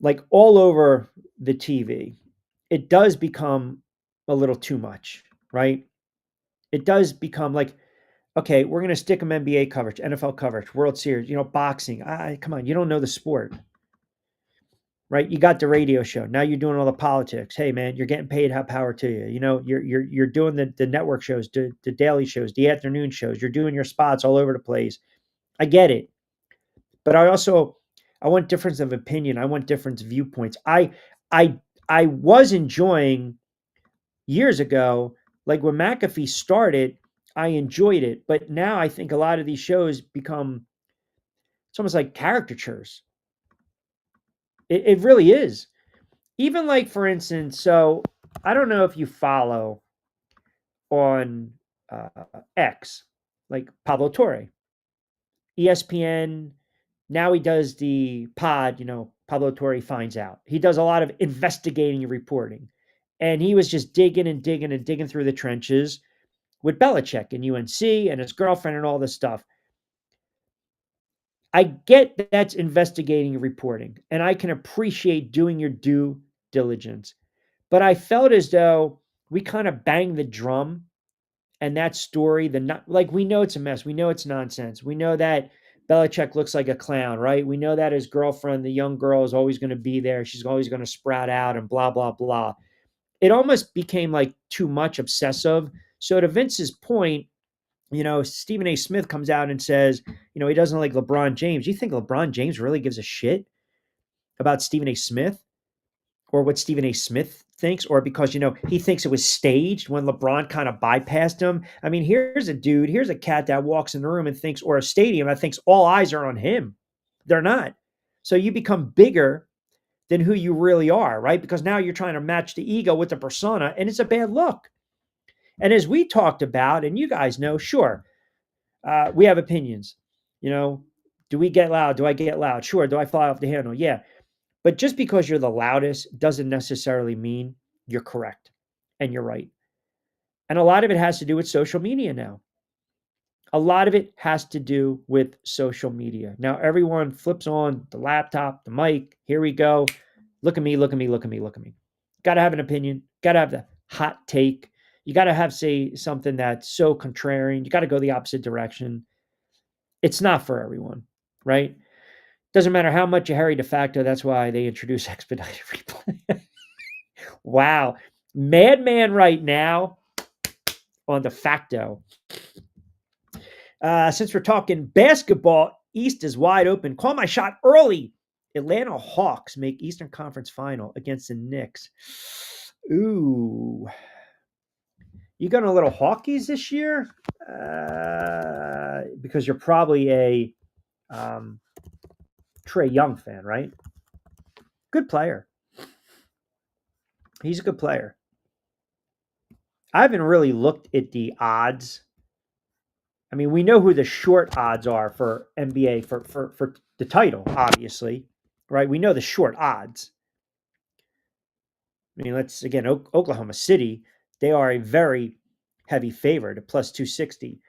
like all over the TV, it does become a little too much, right? It does become like, okay, we're going to stick them NBA coverage, NFL coverage, World Series, boxing. Come on, you don't know the sport, right? You got the radio show. Now you're doing all the politics. Hey, man, you're getting paid. Have power to you. You're doing the network shows, the daily shows, the afternoon shows. You're doing your spots all over the place. I get it, but I want difference of opinion. I want different viewpoints. I was enjoying years ago, like when McAfee started. I enjoyed it, but now I think a lot of these shows become, it's almost like caricatures. It really is. Even like, for instance, so I don't know if you follow on uh, X, like Pablo Torre, ESPN. Now he does the pod, Pablo Torre finds out. He does a lot of investigating and reporting. And he was just digging and digging and digging through the trenches with Belichick and UNC and his girlfriend and all this stuff. I get that that's investigating and reporting, and I can appreciate doing your due diligence. But I felt as though we kind of banged the drum, and that story, like, we know it's a mess. We know it's nonsense. We know that Belichick looks like a clown, right? We know that his girlfriend, the young girl, is always going to be there. She's always going to sprout out and blah, blah, blah. It almost became like too much obsessive. So to Vince's point, Stephen A. Smith comes out and says, he doesn't like LeBron James. You think LeBron James really gives a shit about Stephen A. Smith or what Stephen A. Smith thinks? Or because, he thinks it was staged when LeBron kind of bypassed him? I mean, here's a cat that walks in the room and thinks, or a stadium that thinks all eyes are on him. They're not. So you become bigger than who you really are, right? Because now you're trying to match the ego with the persona, and it's a bad look. And as we talked about, and you guys know, sure, We have opinions. You know, do we get loud? Do I get loud? Sure. Do I fly off the handle? Yeah. But just because you're the loudest doesn't necessarily mean you're correct and you're right. And a lot of it has to do with social media now. A lot of it has to do with social media. Now, everyone flips on the laptop, the mic. Here we go. Look at me, look at me, look at me, look at me. Got to have an opinion. Got to have the hot take. You got to have, say, something that's so contrarian. You got to go the opposite direction. It's not for everyone, right? Doesn't matter how much you hurry de facto. That's why they introduce expedited replay. Wow. Madman right now on de facto. Since we're talking basketball, East is wide open. Call my shot early. Atlanta Hawks make Eastern Conference Final against the Knicks. Ooh. You going a little Hawkies this year? Because you're probably a Trey Young fan, right? Good player. He's a good player. I haven't really looked at the odds. I mean, we know who the short odds are for NBA for the title, obviously, right? We know the short odds. I mean, let's again, Oklahoma City, they are a very heavy favorite at plus 260.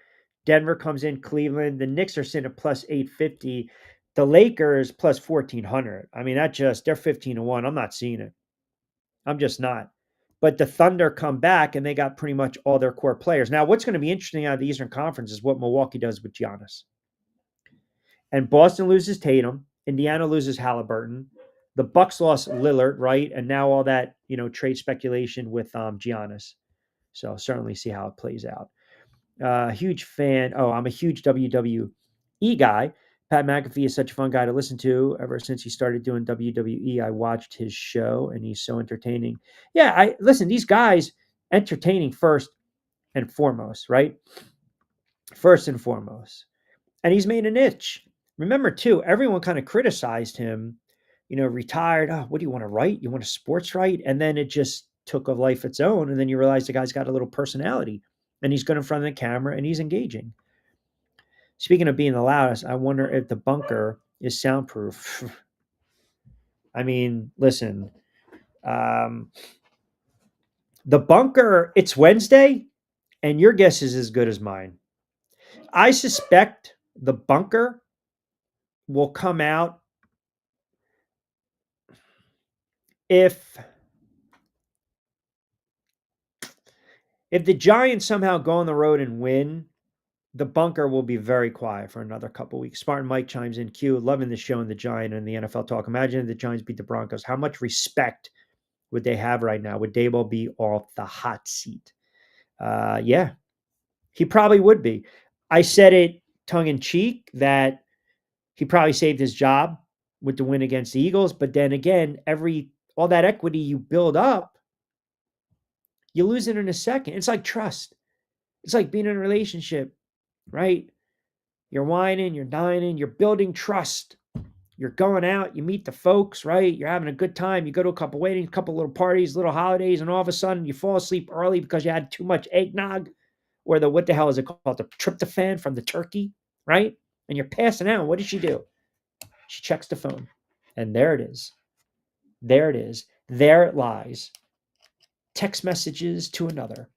Denver comes in, Cleveland. The Knicks are sitting at plus 850. The Lakers plus 1400. I mean, they're 15-1. I'm not seeing it. I'm just not. But the Thunder come back and they got pretty much all their core players. Now, what's going to be interesting out of the Eastern Conference is what Milwaukee does with Giannis. And Boston loses Tatum. Indiana loses Halliburton. The Bucks lost Lillard, right? And now all that, trade speculation with Giannis. So certainly see how it plays out. Huge fan. Oh, I'm a huge WWE guy. Pat McAfee is such a fun guy to listen to. Ever since he started doing WWE, I watched his show, and he's so entertaining. Yeah, I listen. These guys entertaining first and foremost, right? First and foremost, and he's made a niche. Remember, too, everyone kind of criticized him. Retired. Oh, what do you want to write? You want a sports write? And then it just took a life its own, and then you realize the guy's got a little personality, and he's good in front of the camera, and he's engaging. Speaking of being the loudest, I wonder if the bunker is soundproof. I mean, listen, um, the bunker, it's Wednesday, and your guess is as good as mine. I suspect the bunker will come out if the Giants somehow go on the road and win. The bunker will be very quiet for another couple weeks. Smart and Mike chimes in. Q, loving the show and the Giant and the NFL talk. Imagine if the Giants beat the Broncos. How much respect would they have right now? Would Daboll be off the hot seat? Yeah, he probably would be. I said it tongue in cheek that he probably saved his job with the win against the Eagles. But then again, all that equity you build up, you lose it in a second. It's like trust. It's like being in a relationship, right? You're whining, you're dining, you're building trust. You're going out, you meet the folks, right? You're having a good time. You go to a couple weddings, a couple little parties, little holidays, and all of a sudden you fall asleep early because you had too much eggnog or what the hell is it called? The tryptophan from the turkey, right? And you're passing out. What did she do? She checks the phone. And there it is. There it is. There it lies. Text messages to another.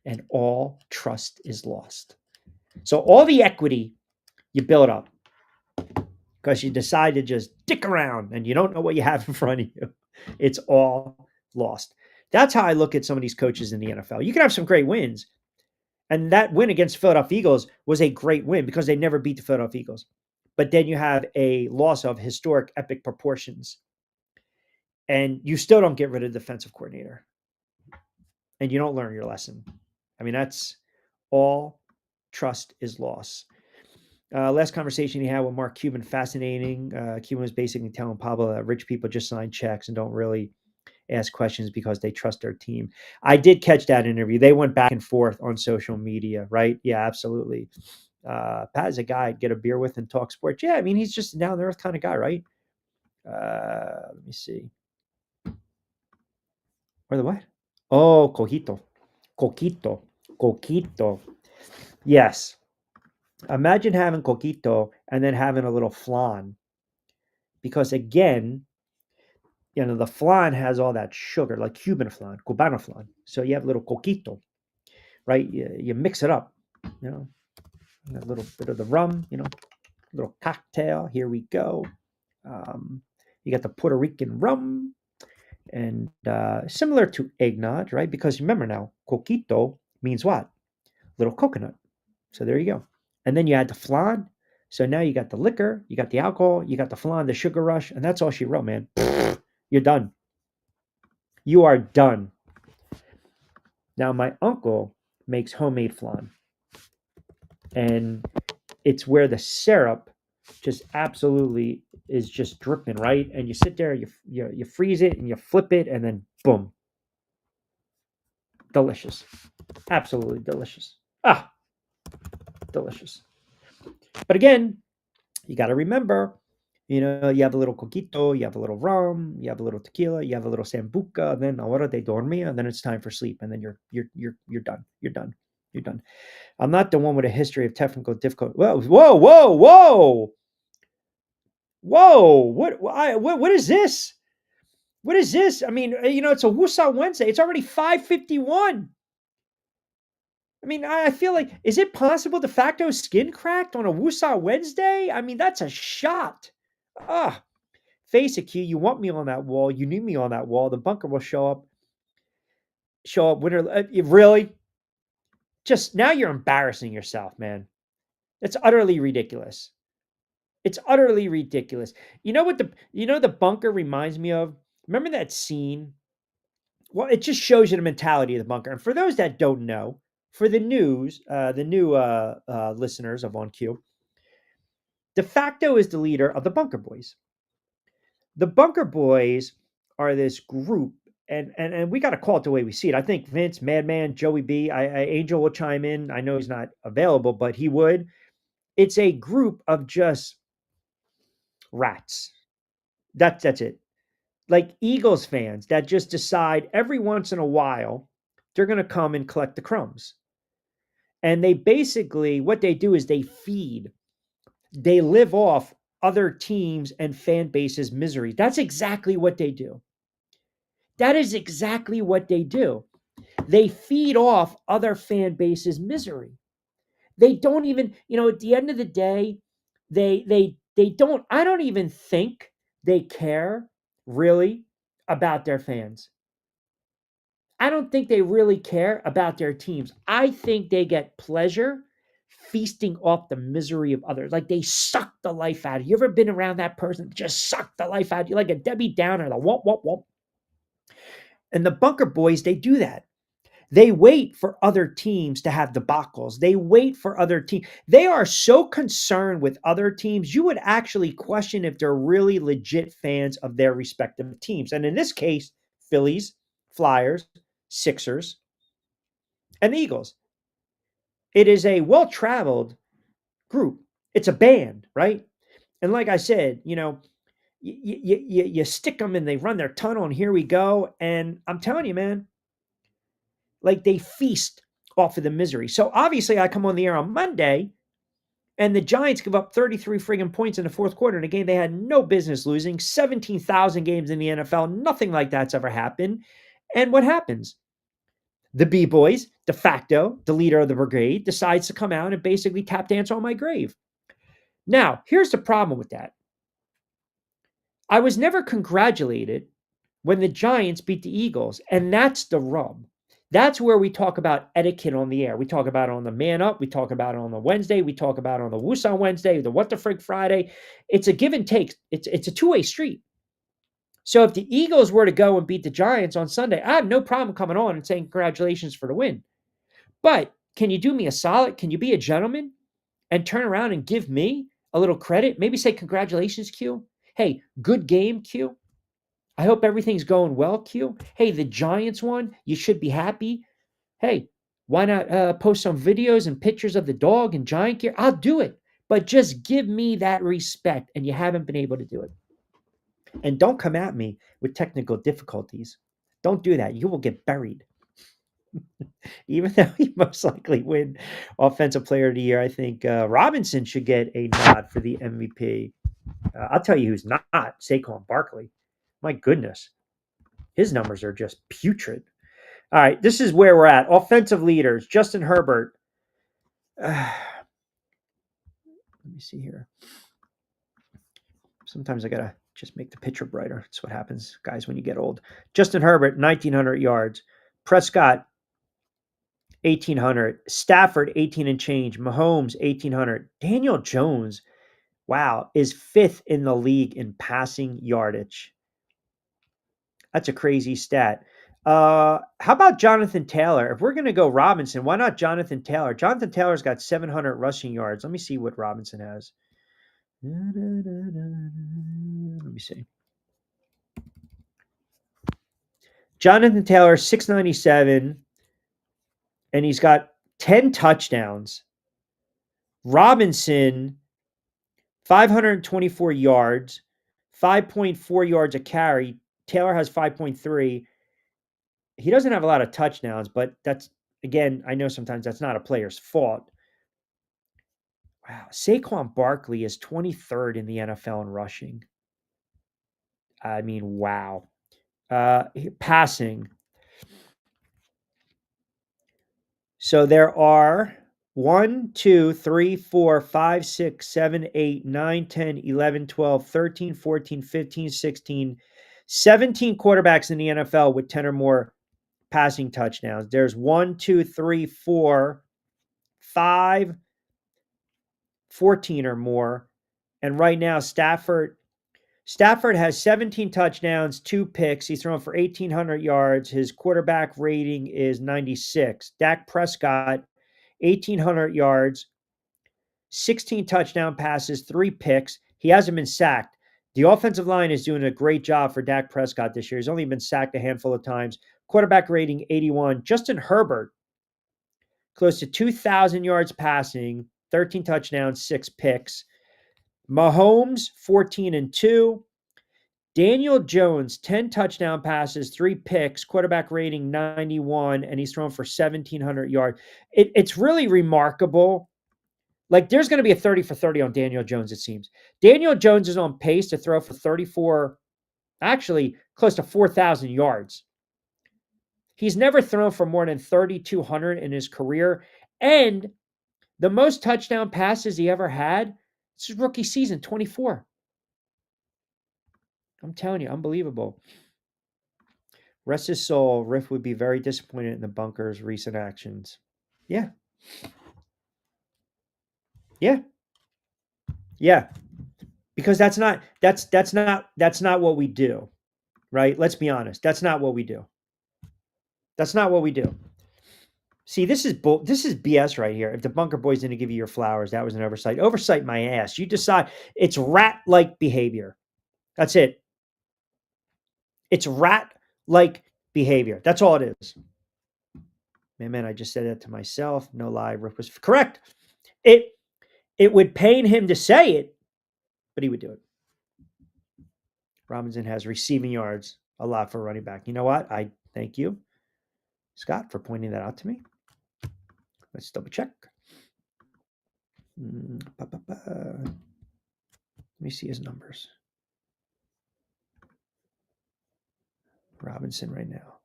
And all trust is lost. So all the equity you build up because you decide to just dick around and you don't know what you have in front of you. It's all lost. That's how I look at some of these coaches in the NFL. You can have some great wins. And that win against Philadelphia Eagles was a great win because they never beat the Philadelphia Eagles. But then you have a loss of historic, epic proportions. And you still don't get rid of the defensive coordinator. And you don't learn your lesson. I mean, that's all trust is lost. Last conversation he had with Mark Cuban, fascinating. Cuban was basically telling Pablo that rich people just sign checks and don't really ask questions because they trust their team. I did catch that interview. They went back and forth on social media, right? Yeah, absolutely. Pat is a guy I'd get a beer with and talk sports. Yeah, I mean, he's just a down to earth kind of guy, right? Let me see. Or the what? Oh, Coquito. Yes. Imagine having coquito and then having a little flan, because again, the flan has all that sugar, like Cuban flan, Cubano flan. So you have a little coquito, right? You mix it up, you know, a little bit of the rum, little cocktail. Here we go. Um, you got the Puerto Rican rum, and similar to eggnog, right? Because remember now, coquito means what? Little coconut. So there you go. And then you add the flan. So now you got the liquor, you got the alcohol, you got the flan, the sugar rush, and that's all she wrote, man. You're done. You are done. Now my uncle makes homemade flan, and it's where the syrup just absolutely is just dripping, right? And you sit there, you freeze it, and you flip it, and then boom, delicious, absolutely delicious. Ah, delicious. But again, you got to remember, you have a little coquito, you have a little rum, you have a little tequila, you have a little sambuca, and then ahora de dormir, and then it's time for sleep, and then you're done. You're done. You're done. I'm not the one with a history of technical difficulty. Whoa, whoa, whoa, whoa, whoa! What is this? What is this? I mean, it's a Wusa Wednesday. It's already 5:51. I mean, I feel like, is it possible de facto skin cracked on a Wusa Wednesday? I mean, that's a shot. Ah, face it, Q. You want me on that wall. You need me on that wall. The bunker will show up. Show up winner. Really? Just now you're embarrassing yourself, man. It's utterly ridiculous. It's utterly ridiculous. The bunker reminds me of? Remember that scene? Well, it just shows you the mentality of the bunker. And for those that don't know, for the new listeners of On Q, de facto is the leader of the Bunker Boys. The Bunker Boys are this group, and we got to call it the way we see it. I think Vince, Madman, Joey B, Angel will chime in. I know he's not available, but he would. It's a group of just rats. That's it. Like Eagles fans that just decide every once in a while they're going to come and collect the crumbs. And they basically, what they do is they live off other teams and fan bases' misery. That's exactly what they do. That is exactly what they do. They feed off other fan bases' misery. They don't even, at the end of the day, they don't, I don't even think they care really about their fans. I don't think they really care about their teams. I think they get pleasure feasting off the misery of others. Like they suck the life out of you. You ever been around that person that just suck the life out of you, like a Debbie Downer, the whoop, whoop, whoop. And the Bunker Boys, they do that. They wait for other teams to have debacles. They wait for other teams. They are so concerned with other teams, you would actually question if they're really legit fans of their respective teams. And in this case, Phillies, Flyers, Sixers, and the Eagles. It is a well-traveled group. It's a band, right? And like I said, you stick them and they run their tunnel, and here we go. And I'm telling you, man, like they feast off of the misery. So obviously, I come on the air on Monday, and the Giants give up 33 friggin' points in the fourth quarter in a game they had no business losing. 17,000 games in the NFL, nothing like that's ever happened. And what happens? The B-Boys, de facto, the leader of the brigade, decides to come out and basically tap dance on my grave. Now, here's the problem with that. I was never congratulated when the Giants beat the Eagles, and that's the rub. That's where we talk about etiquette on the air. We talk about it on the Man Up. We talk about it on the Wednesday. We talk about it on the Woos on Wednesday, the What the Frig Friday. It's a give and take. It's a two-way street. So if the Eagles were to go and beat the Giants on Sunday, I have no problem coming on and saying congratulations for the win. But can you do me a solid? Can you be a gentleman and turn around and give me a little credit? Maybe say congratulations, Q. Hey, good game, Q. I hope everything's going well, Q. Hey, the Giants won. You should be happy. Hey, why not post some videos and pictures of the dog and Giant gear? I'll do it. But just give me that respect, and you haven't been able to do it. And don't come at me with technical difficulties. Don't do that. You will get buried. Even though he most likely win Offensive Player of the Year, I think Robinson should get a nod for the MVP. I'll tell you who's not Saquon Barkley. My goodness, his numbers are just putrid. All right, this is where we're at. Offensive leaders: Justin Herbert. Let me see here. Sometimes I gotta just make the picture brighter. That's what happens, guys, when you get old. Justin Herbert, 1,900 yards. Prescott, 1,800. Stafford, 18 and change. Mahomes, 1,800. Daniel Jones, wow, is fifth in the league in passing yardage. That's a crazy stat. How about Jonathan Taylor? If we're going to go Robinson, why not Jonathan Taylor? Jonathan Taylor's got 700 rushing yards. Let me see what Robinson has. Let me see. Jonathan Taylor, 697, and he's got 10 touchdowns. Robinson, 524 yards, 5.4 yards a carry. Taylor has 5.3. He doesn't have a lot of touchdowns, but that's, again, I know sometimes that's not a player's fault. Wow. Saquon Barkley is 23rd in the NFL in rushing. I mean, wow. Passing. So there are 1, 2, 3, 4, 5, 6, 7, 8, 9, 10, 11, 12, 13, 14, 15, 16, 17 quarterbacks in the NFL with 10 or more passing touchdowns. There's 1, 2, 3, 4, 5, 14 or more. And right now, Stafford has 17 touchdowns, 2 picks. He's thrown for 1,800 yards. His quarterback rating is 96. Dak Prescott, 1,800 yards, 16 touchdown passes, 3 picks. He hasn't been sacked. The offensive line is doing a great job for Dak Prescott this year. He's only been sacked a handful of times. Quarterback rating 81. Justin Herbert, close to 2,000 yards passing, 13 touchdowns, 6 picks. Mahomes, 14 and 2. Daniel Jones, 10 touchdown passes, 3 picks, quarterback rating 91, and he's thrown for 1,700 yards. It's really remarkable. Like, there's going to be a 30 for 30 on Daniel Jones, it seems. Daniel Jones is on pace to throw for 34, actually close to 4,000 yards. He's never thrown for more than 3,200 in his career. And the most touchdown passes he ever had, it's his rookie season, 24. I'm telling you, unbelievable. Rest his soul, Riff would be very disappointed in the bunker's recent actions. Yeah. Yeah. Yeah. Because that's not what we do. Right? Let's be honest. That's not what we do. That's not what we do. See, this is BS right here. If the bunker boys didn't give you your flowers, that was an oversight. Oversight my ass. You decide. It's rat-like behavior. That's it. It's rat-like behavior. That's all it is. Man, I just said that to myself. No lie. Rick was correct. It would pain him to say it, but he would do it. Robinson has receiving yards a lot for running back. You know what? I thank you, Scott, for pointing that out to me. Let's double check. Let me see his numbers. Robinson right now.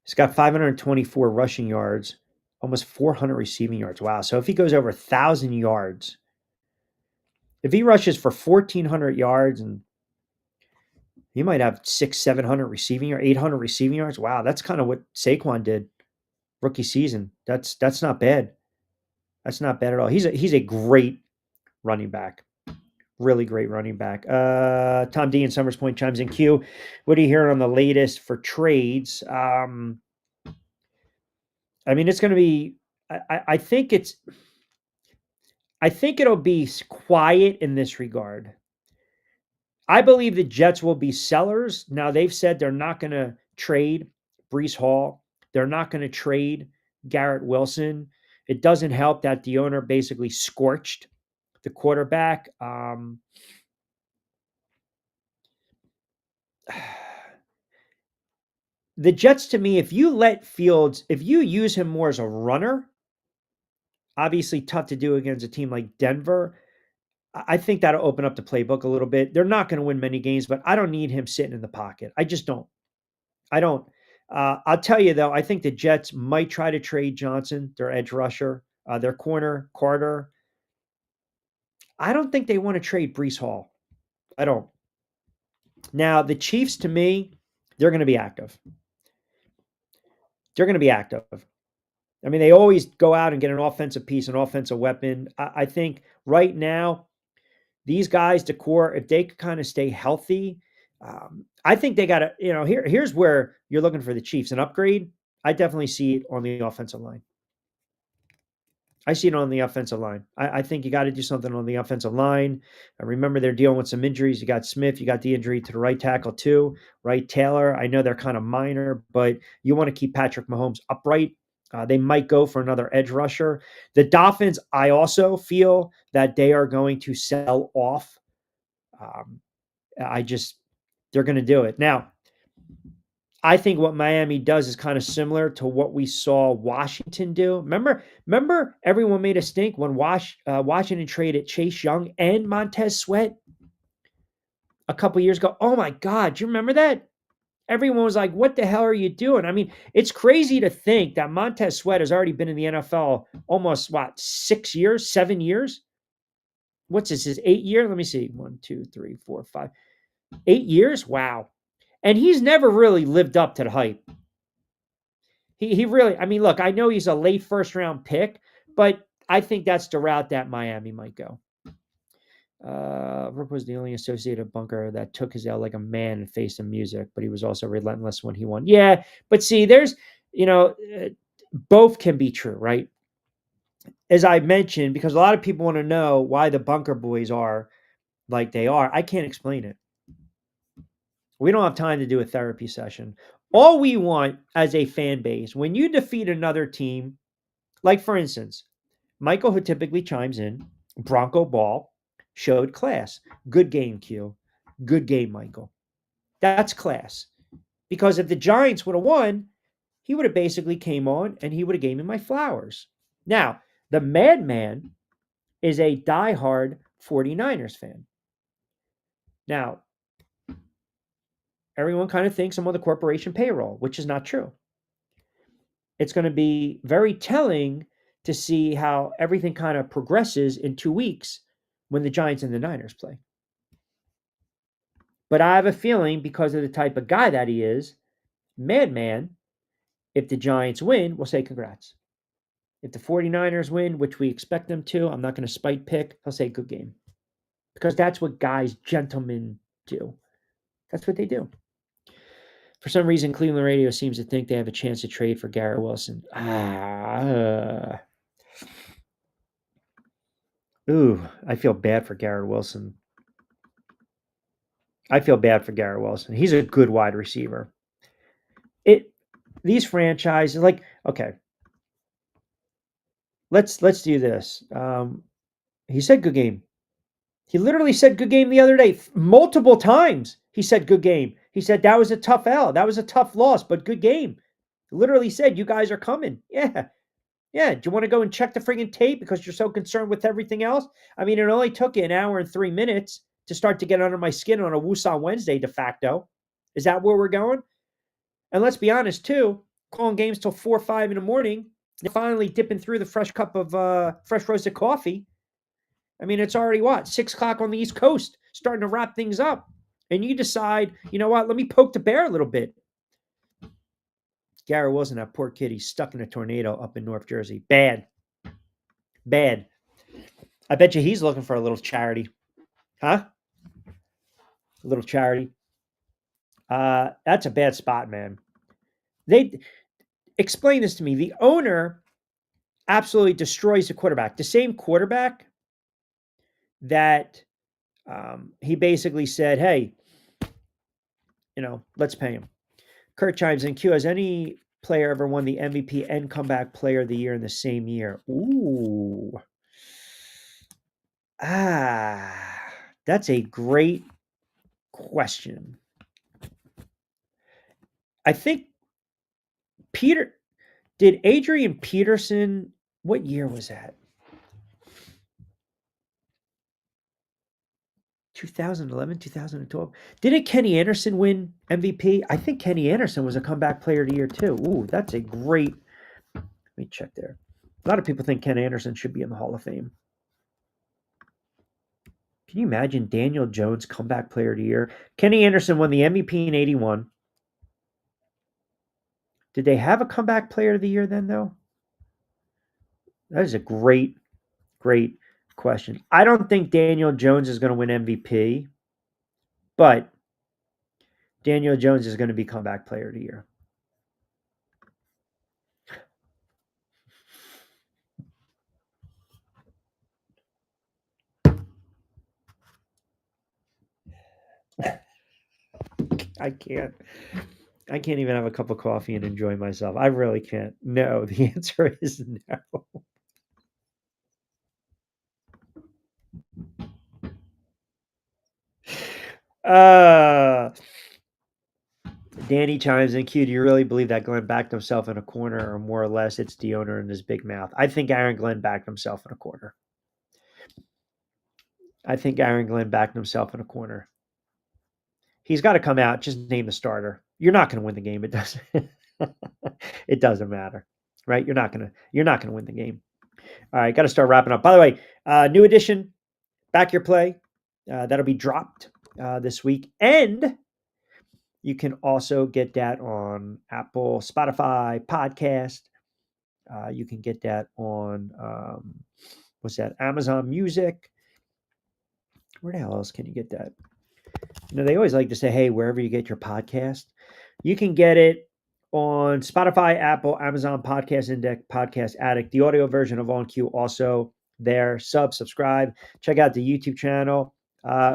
He's got 524 rushing yards, almost 400 receiving yards. Wow. So if he goes over 1,000 yards, if he rushes for 1,400 yards, and he might have 600, 700 receiving or 800 receiving yards. Wow. That's kind of what Saquon did rookie season. That's not bad. That's not bad at all. He's a great running back. Really great running back. Tom D in Summers Point chimes in. Q, what are you hearing on the latest for trades? I mean, it's going to be. I think it'll be quiet in this regard. I believe the Jets will be sellers. Now they've said they're not going to trade Breece Hall. They're not going to trade Garrett Wilson. It doesn't help that the owner basically scorched the quarterback. the Jets to me, if you let Fields, if you use him more as a runner, obviously tough to do against a team like Denver. I think that'll open up the playbook a little bit. They're not going to win many games, but I don't need him sitting in the pocket. I just don't. I don't. I'll tell you though, I think the Jets might try to trade Johnson, their edge rusher, their corner Carter. I don't think they want to trade Brees Hall. I don't. Now the Chiefs, to me, they're going to be active. They're going to be active. I mean, they always go out and get an offensive piece, an offensive weapon. I think right now, these guys, the core, if they could kind of stay healthy, I think they got to, here's where you're looking for the Chiefs an upgrade. I definitely see it on the offensive line. I see it on the offensive line. I think you got to do something on the offensive line. I remember they're dealing with some injuries. You got Smith, you got the injury to the right tackle too, right? Taylor. I know they're kind of minor, but you want to keep Patrick Mahomes upright. They might go for another edge rusher. The Dolphins, I also feel that they are going to sell off. Um, they're going to do it. Now, I think what Miami does is kind of similar to what we saw Washington do. Remember, everyone made a stink when Washington traded Chase Young and Montez Sweat a couple years ago. Oh my God, do you remember that? Everyone was like, "What the hell are you doing?" I mean, it's crazy to think that Montez Sweat has already been in the NFL almost 6 years, 7 years. What's this? His 8 year? Let me see. 1, 2, 3, 4, 5, 8 years. Wow, and he's never really lived up to the hype. He really, I mean, look, I know he's a late first round pick, but I think that's the route that Miami might go. Rip was the only associated bunker that took his L like a man and faced the music, but he was also relentless when he won. Yeah, but see, there's, you know, uh, both can be true, right? As I mentioned, because a lot of people want to know why the bunker boys are like they are. I can't explain it. We don't have time to do a therapy session. All we want as a fan base, when you defeat another team, like for instance, Michael, who typically chimes in, Bronco Ball, showed class. Good game, Q. Good game, Michael. That's class. Because if the Giants would have won, he would have basically came on and he would have gave me my flowers. Now, the madman is a diehard 49ers fan. Now, everyone kind of thinks I'm on the corporation payroll, which is not true. It's going to be very telling to see how everything kind of progresses in 2 weeks when the Giants and the Niners play. But I have a feeling because of the type of guy that he is, madman, if the Giants win, we'll say congrats. If the 49ers win, which we expect them to, I'm not going to spite pick, I'll say good game. Because that's what guys, gentlemen do. That's what they do. For some reason, Cleveland radio seems to think they have a chance to trade for Garrett Wilson. I feel bad for Garrett Wilson. He's a good wide receiver. These franchises, like, okay, let's do this. He said good game. He literally said good game the other day, multiple times. He said good game. He said that was a tough L. That was a tough loss, but good game. He literally said you guys are coming. Yeah. Yeah. Do you want to go and check the friggin' tape because you're so concerned with everything else? I mean, it only took you an hour and 3 minutes to start to get under my skin on a Woosah Wednesday de facto. Is that where we're going? And let's be honest, too, calling games till 4 or 5 in the morning, they're finally dipping through the fresh cup of fresh roasted coffee. I mean, it's already what, 6 o'clock on the East Coast, starting to wrap things up. And you decide, you know what, let me poke the bear a little bit. Garrett Wilson, that poor kid, he's stuck in a tornado up in North Jersey. Bad. Bad. I bet you he's looking for a little charity. Huh? A little charity. That's a bad spot, man. They explain this to me. The owner absolutely destroys the quarterback. The same quarterback that he basically said, hey, let's pay him. Kurt chimes in, Q, has any player ever won the MVP and comeback player of the year in the same year? Ooh. That's a great question. I think Peter did Adrian Peterson, what year was that? 2011, 2012. Didn't Kenny Anderson win MVP? I think Kenny Anderson was a comeback player of the year too. Ooh, that's a great. Let me check there. A lot of people think Ken Anderson should be in the Hall of Fame. Can you imagine Daniel Jones comeback player of the year? Kenny Anderson won the MVP in 81. Did they have a comeback player of the year then though? That is a great, great question. I don't think Daniel Jones is going to win MVP, but Daniel Jones is going to be comeback player of the year. I can't. I can't even have a cup of coffee and enjoy myself. I really can't. No, the answer is no. Uh, Danny chimes in. Q, do you really believe that Glenn backed himself in a corner, or more or less it's the owner and his big mouth? I think Aaron Glenn backed himself in a corner. I think Aaron Glenn backed himself in a corner. He's got to come out, just name the starter. You're not going to win the game. It doesn't. It doesn't matter, right? You're not gonna win the game. All right, got to start wrapping up. By the way, new edition, Back Your Play, that'll be dropped this week, and you can also get that on Apple, Spotify, podcast. You can get that on what's that? Amazon Music. Where the hell else can you get that? They always like to say, "Hey, wherever you get your podcast, you can get it on Spotify, Apple, Amazon Podcast Index, Podcast Addict. The audio version of On Cue also there. Subscribe. Check out the YouTube channel.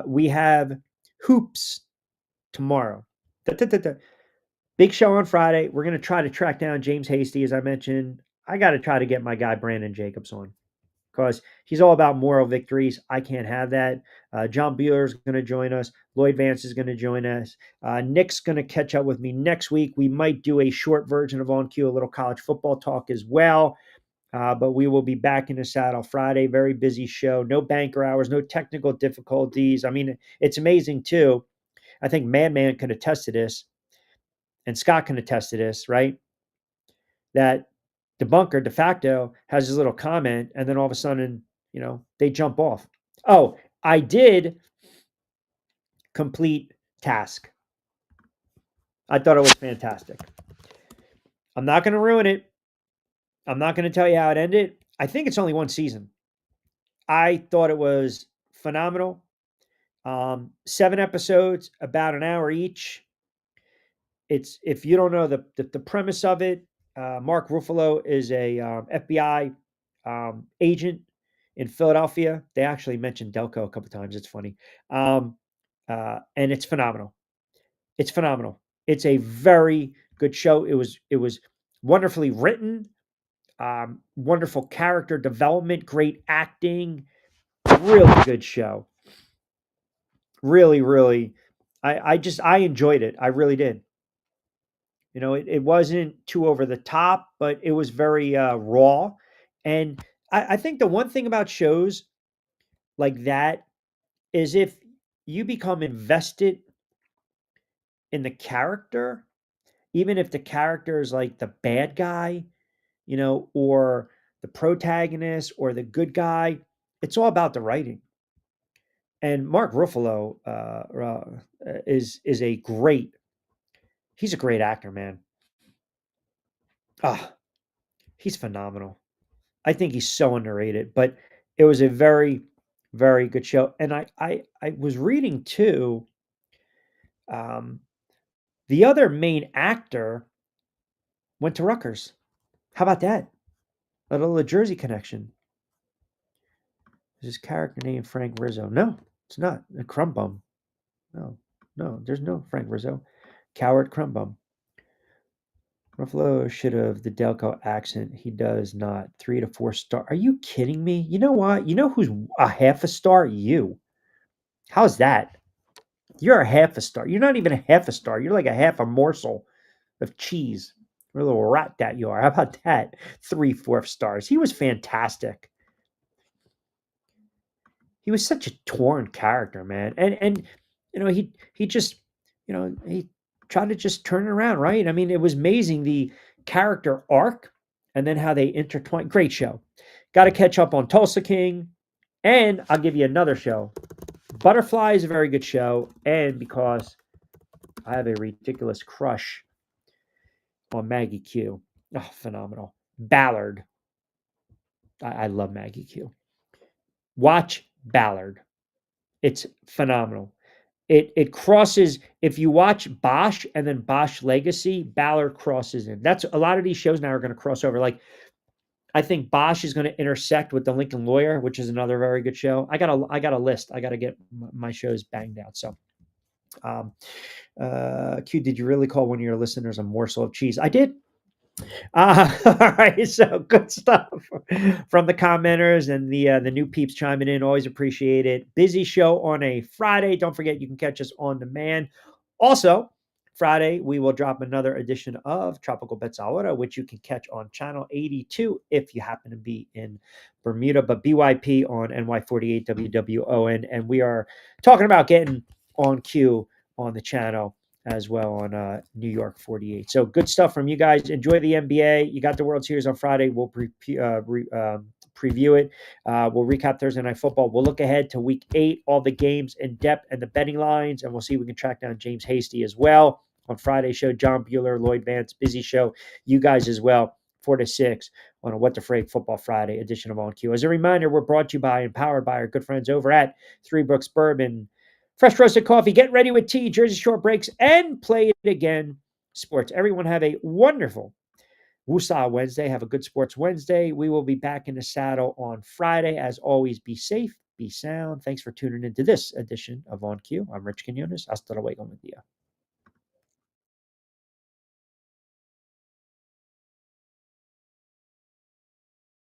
We have hoops tomorrow. Da-da-da-da. Big show on Friday. We're going to try to track down James Hasty, as I mentioned. I got to try to get my guy Brandon Jacobs on because he's all about moral victories. I can't have that. John Bueller is going to join us. Lloyd Vance is going to join us. Nick's going to catch up with me next week. We might do a short version of On Cue, a little college football talk as well. But we will be back in the saddle Friday. Very busy show. No banker hours, no technical difficulties. I mean, it's amazing too. I think Madman can attest to this, and Scott can attest to this, right? That the bunker de facto has his little comment, and then all of a sudden, they jump off. Oh, I did complete task. I thought it was fantastic. I'm not going to ruin it. I'm not going to tell you how it ended. I think it's only one season. I thought it was phenomenal. 7 episodes, about an hour each. It's, if you don't know the premise of it, Mark Ruffalo is a FBI agent in Philadelphia. They actually mentioned Delco a couple times. It's funny, and it's phenomenal. It's phenomenal. It's a very good show. It was wonderfully written, wonderful character development, great acting, really good show. Really, really, I enjoyed it. I really did. It wasn't too over the top, but it was very raw. And I think the one thing about shows like that is if you become invested in the character, even if the character is like the bad guy, or the protagonist or the good guy, it's all about the writing. And Mark Ruffalo is a great. He's a great actor, man. Ah, he's phenomenal. I think he's so underrated, but it was a very, very good show. And I was reading too. Um, the other main actor went to Rutgers. How about that? A little Jersey connection. Is his character named Frank Rizzo? No, it's not. A Crumbum. No, no, there's no Frank Rizzo. Coward Crumbum. Ruffalo should have the Delco accent. He does not. 3 to 4 star. Are you kidding me? You know what? You know who's a half a star? You. How's that? You're a half a star. You're not even a half a star. You're like a half a morsel of cheese. What a little rat that you are. How about that? 3/4 stars. He was fantastic. He was such a torn character, man. And he just, he tried to just turn it around, right? I mean, it was amazing the character arc and then how they intertwine. Great show. Got to catch up on Tulsa King, and I'll give you another show. Butterfly is a very good show, and because I have a ridiculous crush on Maggie Q. Oh, phenomenal. Ballard. I love Maggie Q. Watch Ballard. It's phenomenal. It crosses. If you watch Bosch and then Bosch Legacy, Ballard crosses in. That's a lot of these shows now are going to cross over. Like I think Bosch is going to intersect with the Lincoln Lawyer, which is another very good show. I got a list. I got to get my shows banged out. So, um, Q, did you really call one of your listeners a morsel of cheese? I did. All right, so good stuff from the commenters and the new peeps chiming in. Always appreciate it. Busy show on a Friday. Don't forget you can catch us on demand. Also, Friday we will drop another edition of Tropical Bets Ahora, which you can catch on channel 82 if you happen to be in Bermuda, but BYP on NY48 WWON, and we are talking about getting on Q on the channel as well on New York 48. So good stuff from you guys. Enjoy the NBA. You got the World Series on Friday. We'll preview it. We'll recap Thursday Night Football. We'll look ahead to Week 8, all the games in depth and the betting lines, and we'll see if we can track down James Hasty as well. On Friday's show, John Bueller, Lloyd Vance, busy show. You guys as well, 4 to 6 on a What the Frig Football Friday edition of On Q. As a reminder, we're brought to you by and powered by our good friends over at Three Brooks Bourbon. Fresh roasted coffee, get ready with tea, Jersey Shore breaks, and play it again. Sports. Everyone have a wonderful Woosah Wednesday. Have a good Sports Wednesday. We will be back in the saddle on Friday. As always, be safe, be sound. Thanks for tuning into this edition of On Q. I'm Rich Quinones. Hasta luego, mi dia.